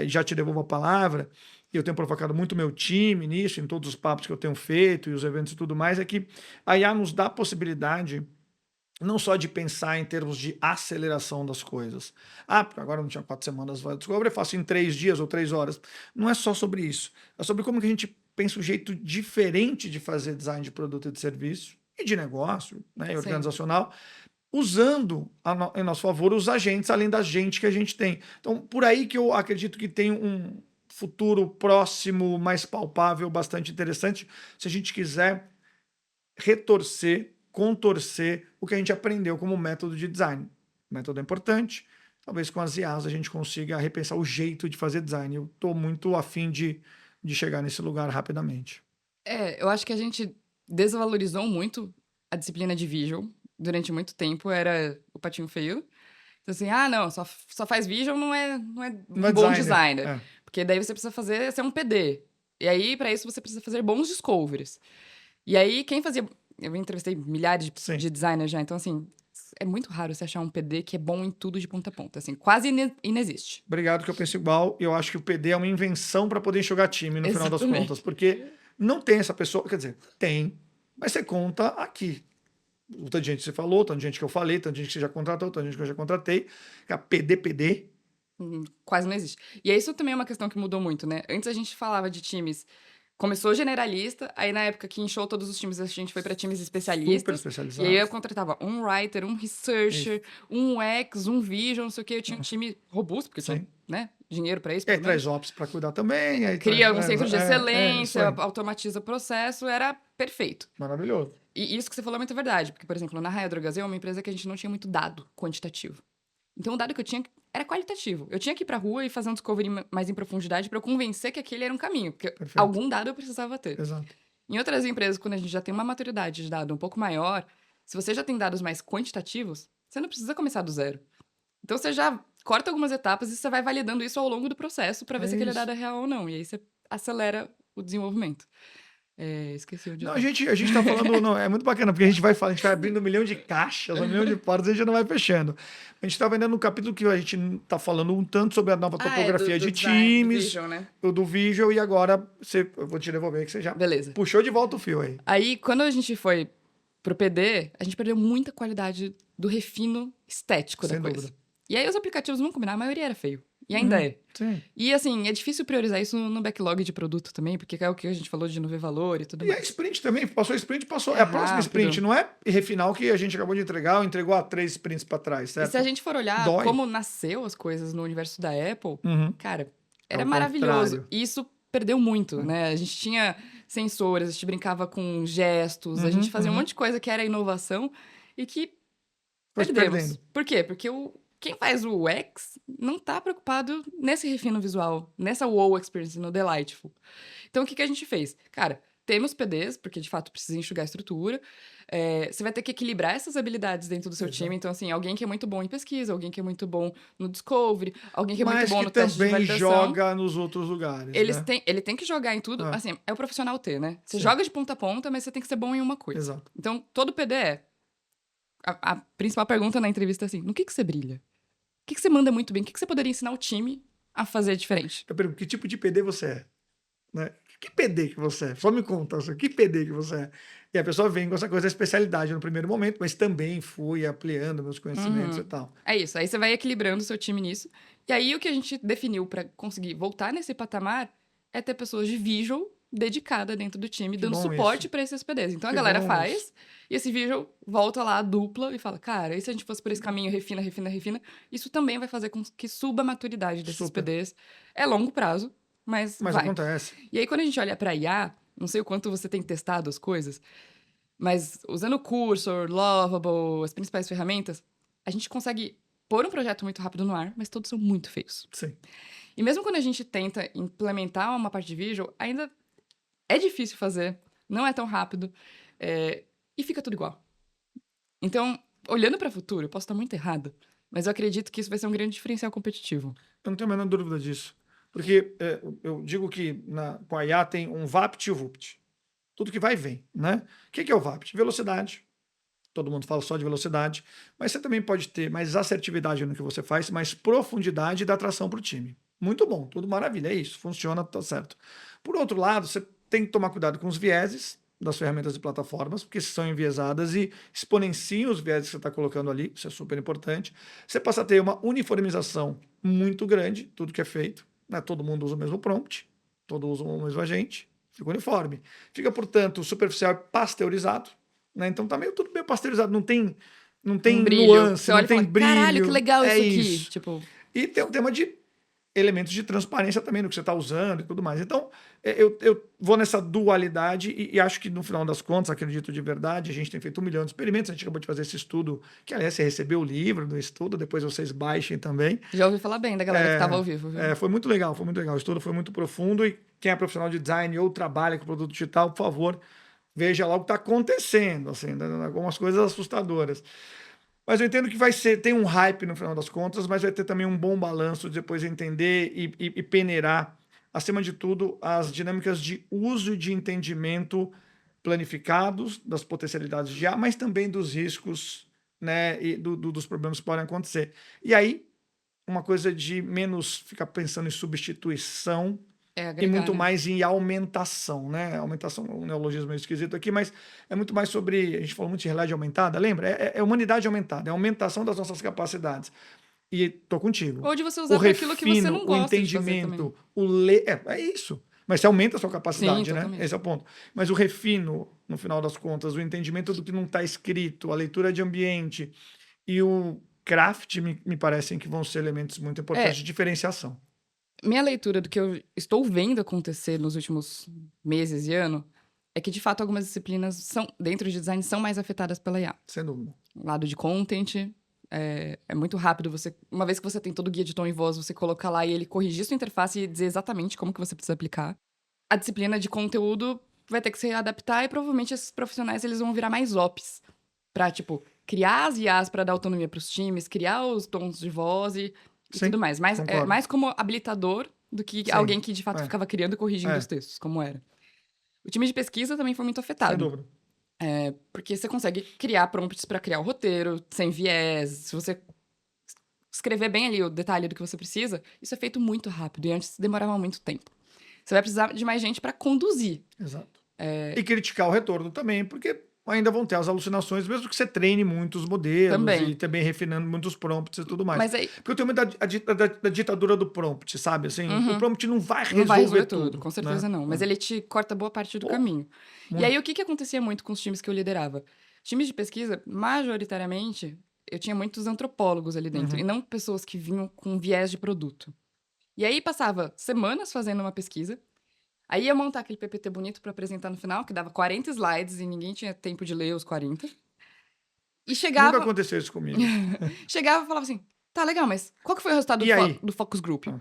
já te devolvo a palavra, e eu tenho provocado muito meu time nisso, em todos os papos que eu tenho feito e os eventos e tudo mais, é que a IA nos dá a possibilidade não só de pensar em termos de aceleração das coisas. Ah, porque agora não tinha 4 semanas, vai descobrir, eu faço em 3 dias ou 3 horas. Não é só sobre isso. É sobre como que a gente pensa um jeito diferente de fazer design de produto e de serviço, e de negócio, né, e Sim. organizacional, usando em nosso favor os agentes, além da gente que a gente tem. Então, por aí que eu acredito que tem um futuro próximo, mais palpável, bastante interessante, se a gente quiser retorcer, contorcer o que a gente aprendeu como método de design. O método é importante, talvez com as IAs a gente consiga repensar o jeito de fazer design. Eu estou muito afim de chegar nesse lugar rapidamente. Eu acho que a gente desvalorizou muito a disciplina de visual. Durante muito tempo era o patinho feio. Então, assim, não, só faz visual não é Não é um bom designer. designer. Porque daí você precisa ser um PD. E aí, para isso, você precisa fazer bons discoveries. E aí, quem fazia... Eu entrevistei milhares Sim. de designers já, então, assim, é muito raro você achar um PD que é bom em tudo de ponta a ponta. Assim, quase inexiste. Obrigado, que eu penso igual. Eu acho que o PD é uma invenção para poder enxugar time no final das Exatamente. contas, porque não tem essa pessoa, quer dizer, tem, mas você conta aqui. O tanto de gente que você falou, tanto de gente que eu falei, tanto de gente que você já contratou, tanto de gente que eu já contratei. A PD. Quase não existe. E isso também é uma questão que mudou muito, né? Antes a gente falava de times... Começou generalista, aí na época que inchou todos os times, a gente foi para times especialistas. Super E especializados. aí eu contratava um writer, um researcher, um UX, um vision, não sei o quê. Eu tinha um time robusto, porque tinha, né, dinheiro para isso. E aí pelo traz menos. ops para cuidar também. Aí Cria traz, um centro de excelência, isso aí. automatiza o processo, era perfeito. Maravilhoso. E isso que você falou é muito verdade, porque, por exemplo, na Raia Drogasil é uma empresa que a gente não tinha muito dado quantitativo. Então, o dado que eu tinha era qualitativo. Eu tinha que ir pra rua e fazer um discovery mais em profundidade para eu convencer que aquele era um caminho, porque Perfeito. algum dado eu precisava ter. Exato. Em outras empresas, quando a gente já tem uma maturidade de dado um pouco maior, se você já tem dados mais quantitativos, você não precisa começar do zero. Então, você já corta algumas etapas e você vai validando isso ao longo do processo para ver se aquele dado é real ou não. E aí você acelera o desenvolvimento. Esqueci onde Não, eu a tô. gente tá falando, não, é muito bacana, porque a gente vai abrindo 1 milhão de caixas, 1 milhão de portas, a gente não vai fechando. A gente tá vendo no capítulo que a gente tá falando um tanto sobre a nova topografia do de design, times, do Vision, né? do Visual, e agora eu vou te devolver que você já Beleza. puxou de volta o fio aí. Aí, quando a gente foi pro PD, a gente perdeu muita qualidade do refino estético Sem da coisa. dúvida. E aí, os aplicativos, vão combinar, a maioria era feio. E ainda é. Sim. E, assim, é difícil priorizar isso no backlog de produto também, porque é o que a gente falou de não ver valor e tudo E a mais. sprint também, passou a sprint, passou. É a próxima rápido. sprint, não é refinar o que a gente acabou de entregar ou entregou há 3 sprints para trás, E certo? se a gente for olhar Dói. como nasceu as coisas no universo da Apple, cara, era o maravilhoso. contrário. E isso perdeu muito, né? A gente tinha sensores, a gente brincava com gestos, a gente fazia um monte de coisa que era inovação e que Foi se perdemos. perdendo. Por quê? Porque quem faz o UX não tá preocupado nesse refino visual, nessa wow experience, no delightful. Então, o que a gente fez? Cara, temos PDs, porque de fato precisa enxugar a estrutura. Você vai ter que equilibrar essas habilidades dentro do seu time. Então, assim, alguém que é muito bom em pesquisa, alguém que é muito bom no discovery, alguém que é muito bom no teste de também validação. joga nos outros lugares, né? Ele tem que jogar em tudo. Assim, é o profissional T, né? Você Sim. joga de ponta a ponta, mas você tem que ser bom em uma coisa. Exato. Então, todo PD A principal pergunta na entrevista é assim, no que você brilha? O que você manda muito bem? O que você poderia ensinar o time a fazer diferente? Eu pergunto, que tipo de PD você é? Né? Que PD que você é? Só me conta, assim, que PD que você é? E a pessoa vem com essa coisa da especialidade no primeiro momento, mas também fui ampliando meus conhecimentos e Uhum. tal. É isso, aí você vai equilibrando o seu time nisso. E aí o que a gente definiu pra conseguir voltar nesse patamar é ter pessoas de visual dedicada dentro do time, Que dando bom suporte isso. pra esses PDs. Então a Que galera bom isso. faz, e esse visual volta lá, dupla, e fala, cara, e se a gente fosse por esse caminho, refina, refina, refina, isso também vai fazer com que suba a maturidade desses Super. PDs. É longo prazo, mas Mas vai. acontece. E aí quando a gente olha pra IA, não sei o quanto você tem testado as coisas, mas usando o Cursor, Lovable, as principais ferramentas, a gente consegue pôr um projeto muito rápido no ar, mas todos são muito feios. Sim. E mesmo quando a gente tenta implementar uma parte de visual, ainda é difícil fazer, não é tão rápido, e fica tudo igual. Então, olhando para o futuro, eu posso estar muito errada, mas eu acredito que isso vai ser um grande diferencial competitivo. Eu não tenho a menor dúvida disso. Porque eu digo que com a IA tem um VAPT e o VUPT. Tudo que vai vem, né? O que é o VAPT? Velocidade. Todo mundo fala só de velocidade, mas você também pode ter mais assertividade no que você faz, mais profundidade e dar atração para o time. Muito bom, tudo maravilha, é isso, funciona, tá certo. Por outro lado, você tem que tomar cuidado com os vieses das ferramentas e plataformas, porque são enviesadas e exponenciam os vieses que você está colocando ali, isso é super importante. Você passa a ter uma uniformização muito grande, tudo que é feito, né? Todo mundo usa o mesmo prompt, todo usa o mesmo agente, fica uniforme. Fica, portanto, superficial e pasteurizado, né? Então tá meio tudo meio pasteurizado, não tem Um brilho. nuance, Você não olha e tem fala, caralho, que brilho. legal É isso aqui. isso. Tipo, E tem um tema de elementos de transparência também no que você está usando e tudo mais. Então, eu vou nessa dualidade e acho que no final das contas, acredito de verdade, a gente tem feito 1 milhão de experimentos, a gente acabou de fazer esse estudo, que aliás, você recebeu o livro do estudo, depois vocês baixem também. já ouvi falar bem da galera que tava ao vivo, viu? Foi muito legal, foi muito legal. O estudo foi muito profundo e quem é profissional de design ou trabalha com produto digital, por favor, veja lá o que está acontecendo, assim, né, algumas coisas assustadoras. Mas eu entendo que tem um hype no final das contas, mas vai ter também um bom balanço de depois entender e peneirar, acima de tudo, as dinâmicas de uso e de entendimento planificados das potencialidades de IA, mas também dos riscos, né, e dos problemas que podem acontecer. E aí, uma coisa de menos ficar pensando em substituição É e agregar, muito né? mais em aumentação, né? Aumentação é um neologismo meio esquisito aqui, mas é muito mais sobre. A gente falou muito de realidade aumentada, lembra? É humanidade aumentada, é a aumentação das nossas capacidades. E tô contigo. Ou de você O usar para aquilo que você refino, não o gosta de fazer também. entendimento, é isso. Mas você aumenta a sua Sim, capacidade, né? totalmente. Esse é o ponto. Mas o refino, no final das contas, o entendimento do que não está escrito, a leitura de ambiente e o craft me parecem que vão ser elementos muito importantes É, de diferenciação. minha leitura do que eu estou vendo acontecer nos últimos meses e ano é que, de fato, algumas disciplinas são, dentro de design são mais afetadas pela IA. Sem dúvida. O lado de content é muito rápido. Uma vez que você tem todo o guia de tom e voz, você coloca lá e ele corrigir sua interface e dizer exatamente como que você precisa aplicar. A disciplina de conteúdo vai ter que se adaptar e provavelmente esses profissionais eles vão virar mais ops para tipo criar as IAs para dar autonomia para os times, criar os tons de voz e Sim, tudo mais. Mais, concordo. mais como habilitador do que Sim, alguém que de fato é, ficava criando e corrigindo é, os textos, como era. O time de pesquisa também foi muito sem afetado. dúvida. Porque você consegue criar prompts para criar o roteiro, sem viés. Se você escrever bem ali o detalhe do que você precisa, isso é feito muito rápido e antes demorava muito tempo. Você vai precisar de mais gente para conduzir. Exato. E criticar o retorno também, porque ainda vão ter as alucinações, mesmo que você treine muitos modelos e Também. também refinando muitos prompts e tudo mais. Mas aí, Porque eu tenho medo da ditadura do prompt, sabe? Assim, o uhum, prompt não vai não vai resolver resolver tudo, tudo, com certeza né? não. Mas ele te corta boa parte do Pô, caminho. E aí, muito. o que acontecia muito com os times que eu liderava? Times de pesquisa, majoritariamente, eu tinha muitos antropólogos ali dentro, e Uhum. não pessoas que vinham com viés de produto. E aí, passava semanas fazendo uma pesquisa, aí ia montar aquele PPT bonito para apresentar no final, que dava 40 slides e ninguém tinha tempo de ler os 40. E Nunca chegava, aconteceu isso comigo. chegava e falava assim: tá legal, mas qual que foi o resultado E aí? do focus group? Ah,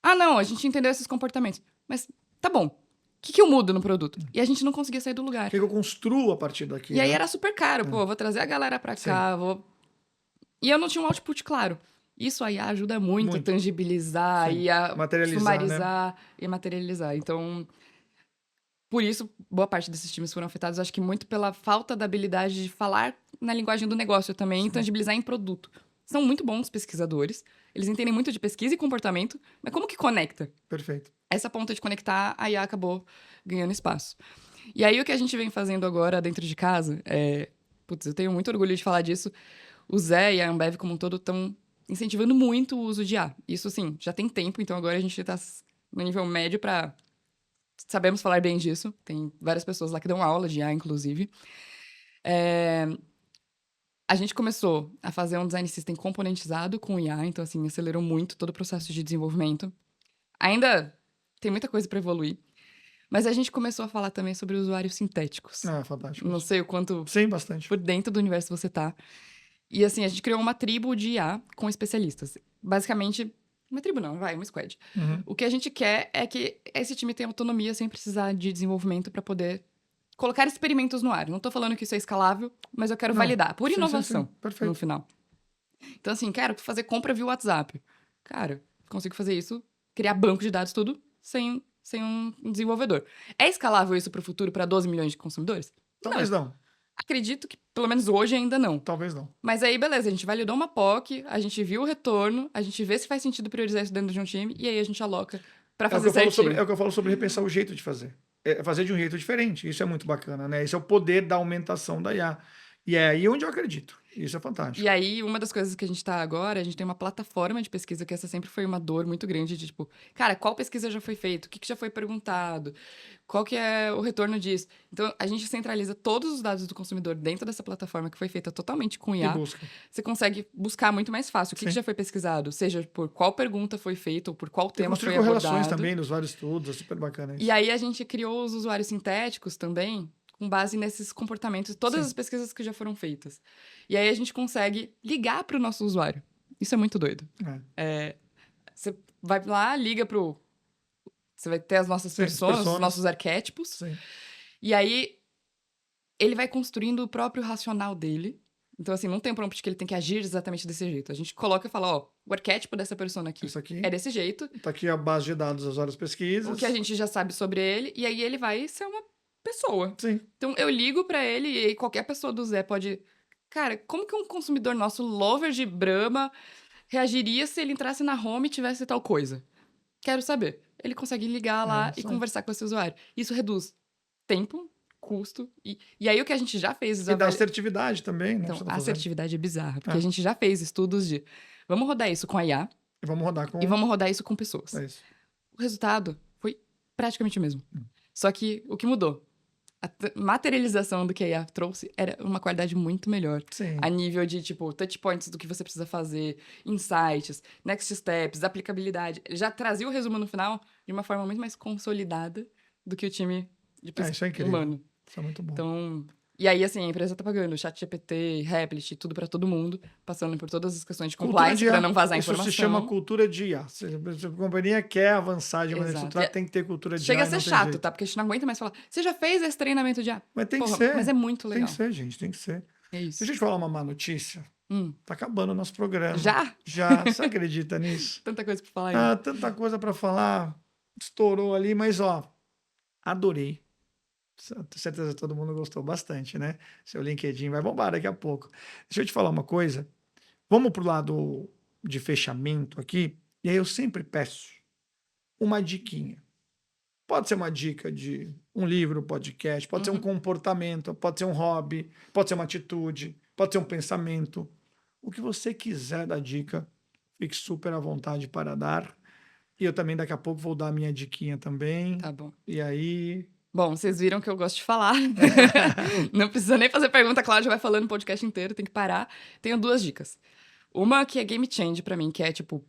Ah, não, a gente entendeu esses comportamentos. Mas tá bom. O que eu mudo no produto? E a gente não conseguia sair do O lugar. que eu construo a partir daqui, E aí né? era super caro, pô, vou trazer a galera pra Sim, cá, vou. E eu não tinha um output claro. Isso aí ajuda muito a tangibilizar sim. e a Materializar, né? sumarizar e materializar. Então, por isso, boa parte desses times foram afetados, acho que muito pela falta da habilidade de falar na linguagem do negócio também e tangibilizar em produto. São muito bons pesquisadores, eles entendem muito de pesquisa e comportamento, mas como que conecta? Perfeito. Essa ponta de conectar, a IA acabou ganhando espaço. E aí, o que a gente vem fazendo agora dentro de casa é... Putz, eu tenho muito orgulho de falar disso. O Zé e a Ambev como um todo estão incentivando muito o uso de IA. Isso, sim, já tem tempo, então agora a gente está no nível médio para... Sabemos falar bem disso. Tem várias pessoas lá que dão aula de IA, inclusive. A gente começou a fazer um design system componentizado com IA, então, assim, acelerou muito todo o processo de desenvolvimento. Ainda tem muita coisa para evoluir. Mas a gente começou a falar também sobre usuários sintéticos. Ah, fantástico. Não sei o quanto Sim, bastante. por dentro do universo você tá. E assim, a gente criou uma tribo de IA com especialistas. Basicamente, uma tribo não, vai, um squad. O que a gente quer é que esse time tenha autonomia sem precisar de desenvolvimento para poder colocar experimentos no ar. Não tô falando que isso é escalável, mas eu quero Não. validar, por Sim, inovação, perfeito. no final. Então assim, quero fazer compra via WhatsApp. Cara, consigo fazer isso, criar banco de dados, tudo, sem um desenvolvedor. É escalável isso para o futuro, para 12 milhões de consumidores? Talvez não. Acredito que, pelo menos hoje, ainda não. Talvez não. Mas aí, beleza, a gente validou uma POC, a gente viu o retorno, a gente vê se faz sentido priorizar isso dentro de um time, e aí a gente aloca pra fazer certinho. É o que eu falo sobre repensar o jeito de fazer. É fazer de um jeito diferente. Isso é muito bacana, né? Esse é o poder da aumentação da IA. E é aí onde eu acredito. Isso é fantástico. E aí, uma das coisas que a gente tá agora, a gente tem uma plataforma de pesquisa, que essa sempre foi uma dor muito grande, de tipo, cara, qual pesquisa já foi feita? O que já foi perguntado? Qual que é o retorno disso? Então, a gente centraliza todos os dados do consumidor dentro dessa plataforma, que foi feita totalmente com E IA. busca. Você consegue buscar muito mais fácil o que já foi pesquisado, seja por qual pergunta foi feita ou por qual Tem tema foi construir correlações abordado. também nos vários estudos, é super bacana isso. E aí, a gente criou os usuários sintéticos também, com base nesses comportamentos, todas as pesquisas que já foram feitas. E aí a gente consegue ligar para o nosso usuário. Isso é muito doido. Você vai lá, liga pro... Você vai ter as nossas personas, os nossos arquétipos. Sim. E aí, ele vai construindo o próprio racional dele. Então, assim, não tem um prompt que ele tem que agir exatamente desse jeito. A gente coloca e fala, ó, o arquétipo dessa persona aqui Isso aqui é desse jeito. Tá aqui a base de dados das várias pesquisas. O que a gente já sabe sobre ele. E aí, ele vai ser uma pessoa. Sim. Então, eu ligo pra ele e aí qualquer pessoa do Zé pode... Cara, como que um consumidor nosso, lover de Brahma, reagiria se ele entrasse na home e tivesse tal coisa? Quero saber. Ele consegue ligar lá e conversar com esse usuário. Isso reduz tempo, custo. E aí, o que a gente já fez... E dá assertividade também, né? Então, Você tá a fazendo. assertividade é bizarra. Porque a gente já fez estudos de... Vamos rodar isso com a IA. E vamos rodar com... E vamos rodar isso com pessoas. É isso. O resultado foi praticamente o mesmo. Só que o que mudou? A materialização do que a IA trouxe era uma qualidade muito melhor. Sim. A nível de, tipo, touch points do que você precisa fazer, insights, next steps, aplicabilidade. Ele já trazia o resumo no final de uma forma muito mais consolidada do que o time de Isso é incrível. humano. Isso é muito bom. Então... E aí, assim, a empresa tá pagando ChatGPT, Replit, tudo pra todo mundo, passando por todas as questões de compliance pra não vazar informação. Isso se chama cultura de IA. Se a companhia quer avançar de maneira estruturada, tem que ter cultura de IA. Chega a ser chato, tá? Porque a gente não aguenta mais falar, você já fez esse treinamento de IA? Mas tem que ser. Mas é muito legal. Tem que ser, gente, tem que ser. É isso. Deixa eu te falar uma má notícia. Tá acabando o nosso programa. Já? Já. Você acredita nisso? Tanta coisa pra falar ainda. Tanta coisa pra falar. Estourou ali, mas ó, adorei. Tenho certeza que todo mundo gostou bastante, né? Seu LinkedIn vai bombar daqui a pouco. Deixa eu te falar uma coisa. Vamos pro lado de fechamento aqui. E aí eu sempre peço uma diquinha. Pode ser uma dica de um livro, podcast, pode ser um comportamento, pode ser um hobby, pode ser uma atitude, pode ser um pensamento. O que você quiser dar dica, fique super à vontade para dar. E eu também daqui a pouco vou dar a minha diquinha também. Tá bom. E aí... Bom, vocês viram que eu gosto de falar. Não precisa nem fazer pergunta, a Cláudia vai falando o podcast inteiro, tem que parar. Tenho 2 dicas. Uma que é game change pra mim, que é, tipo,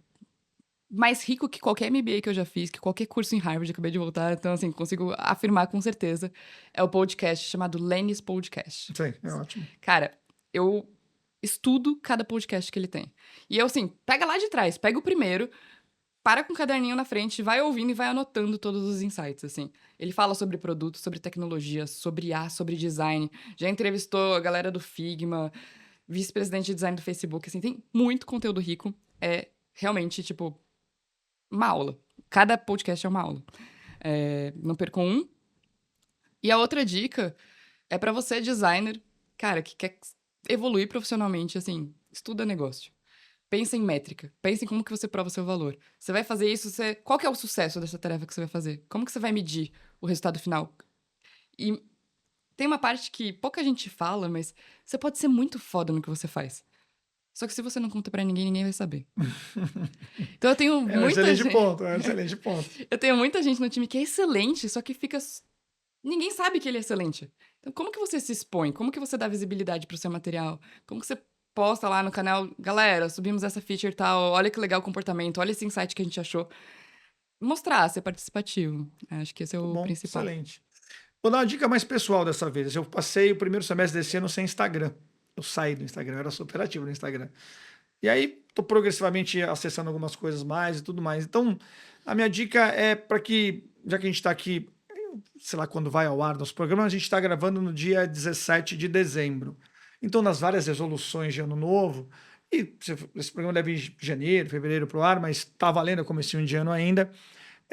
mais rico que qualquer MBA que eu já fiz, que qualquer curso em Harvard, acabei de voltar, então, assim, consigo afirmar com certeza. É o podcast chamado Lenny's Podcast. Sim, é ótimo. Cara, eu estudo cada podcast que ele tem. E eu, assim, pega lá de trás, pega o primeiro... Para com o caderninho na frente, vai ouvindo e vai anotando todos os insights, assim. Ele fala sobre produto, sobre tecnologia, sobre IA, sobre design. Já entrevistou a galera do Figma, vice-presidente de design do Facebook, assim. Tem muito conteúdo rico. É realmente, tipo, uma aula. Cada podcast é uma aula. Não percam um. E a outra dica é para você, designer, cara, que quer evoluir profissionalmente, assim, estuda negócio. Pensa em métrica. Pensa em como que você prova seu valor. Você vai fazer isso, qual que é o sucesso dessa tarefa que você vai fazer? Como que você vai medir o resultado final? E tem uma parte que pouca gente fala, mas você pode ser muito foda no que você faz. Só que se você não conta pra ninguém, ninguém vai saber. Então eu tenho É um muita excelente gente. ponto, é um excelente ponto. Eu tenho muita gente no time que é excelente, só que fica. Ninguém sabe que ele é excelente. Então, como que você se expõe? Como que você dá visibilidade pro seu material? Como que você posta lá no canal, galera, subimos essa feature e tal, olha que legal o comportamento, olha esse insight que a gente achou. Mostrar, ser participativo. Acho que esse é Muito o bom, principal. excelente. Vou dar uma dica mais pessoal dessa vez. Eu passei o primeiro semestre desse ano sem Instagram. Eu saí do Instagram, eu era super ativo no Instagram. E aí, estou progressivamente acessando algumas coisas mais e tudo mais. Então, a minha dica é para que, já que a gente está aqui, sei lá quando vai ao ar nosso programa, a gente está gravando no dia 17 de dezembro. Então, nas várias resoluções de ano novo, e esse programa deve ir em janeiro, fevereiro para o ar, mas está valendo, é comecinho de ano ainda,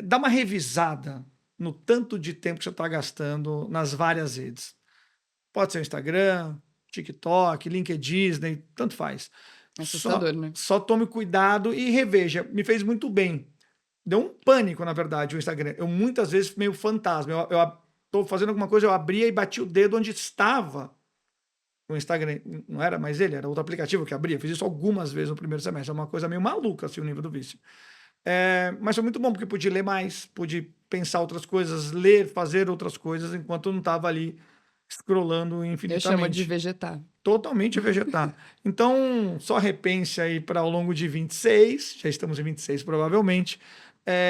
dá uma revisada no tanto de tempo que você está gastando nas várias redes. Pode ser o Instagram, TikTok, LinkedIn, Disney, tanto faz. É assustador, Só, né? só tome cuidado e reveja. Me fez muito bem. Deu um pânico, na verdade, o Instagram. Eu muitas vezes meio fantasma. Eu tô fazendo alguma coisa, eu abria e bati o dedo onde estava o Instagram. Não era mais ele, era outro aplicativo que abria. Fiz isso algumas vezes no primeiro semestre. É uma coisa meio maluca, assim, o nível do vício. Mas foi muito bom, porque pude ler mais, pude pensar outras coisas, ler, fazer outras coisas, enquanto eu não estava ali scrollando Eu chamo de infinitamente. vegetar. Totalmente vegetar. Então, só repense aí para ao longo de 26, já estamos em 26 provavelmente,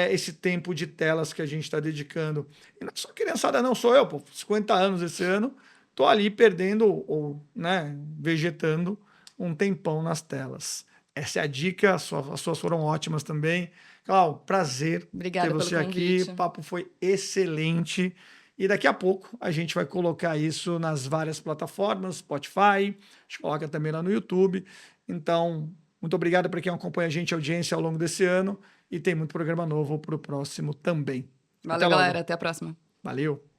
esse tempo de telas que a gente está dedicando. E não é só criançada, não, sou eu, pô, 50 anos esse ano, tô ali perdendo ou, né, vegetando um tempão nas telas. Essa é a dica, as suas foram ótimas também. Clau, prazer ter Obrigada pelo você aqui, o convite. papo foi excelente. E daqui a pouco a gente vai colocar isso nas várias plataformas, Spotify, a gente coloca também lá no YouTube. Então, muito obrigado para quem acompanha a gente, a audiência ao longo desse ano. E tem muito programa novo para o próximo também. Até Valeu, galera. logo. Até a próxima. Valeu!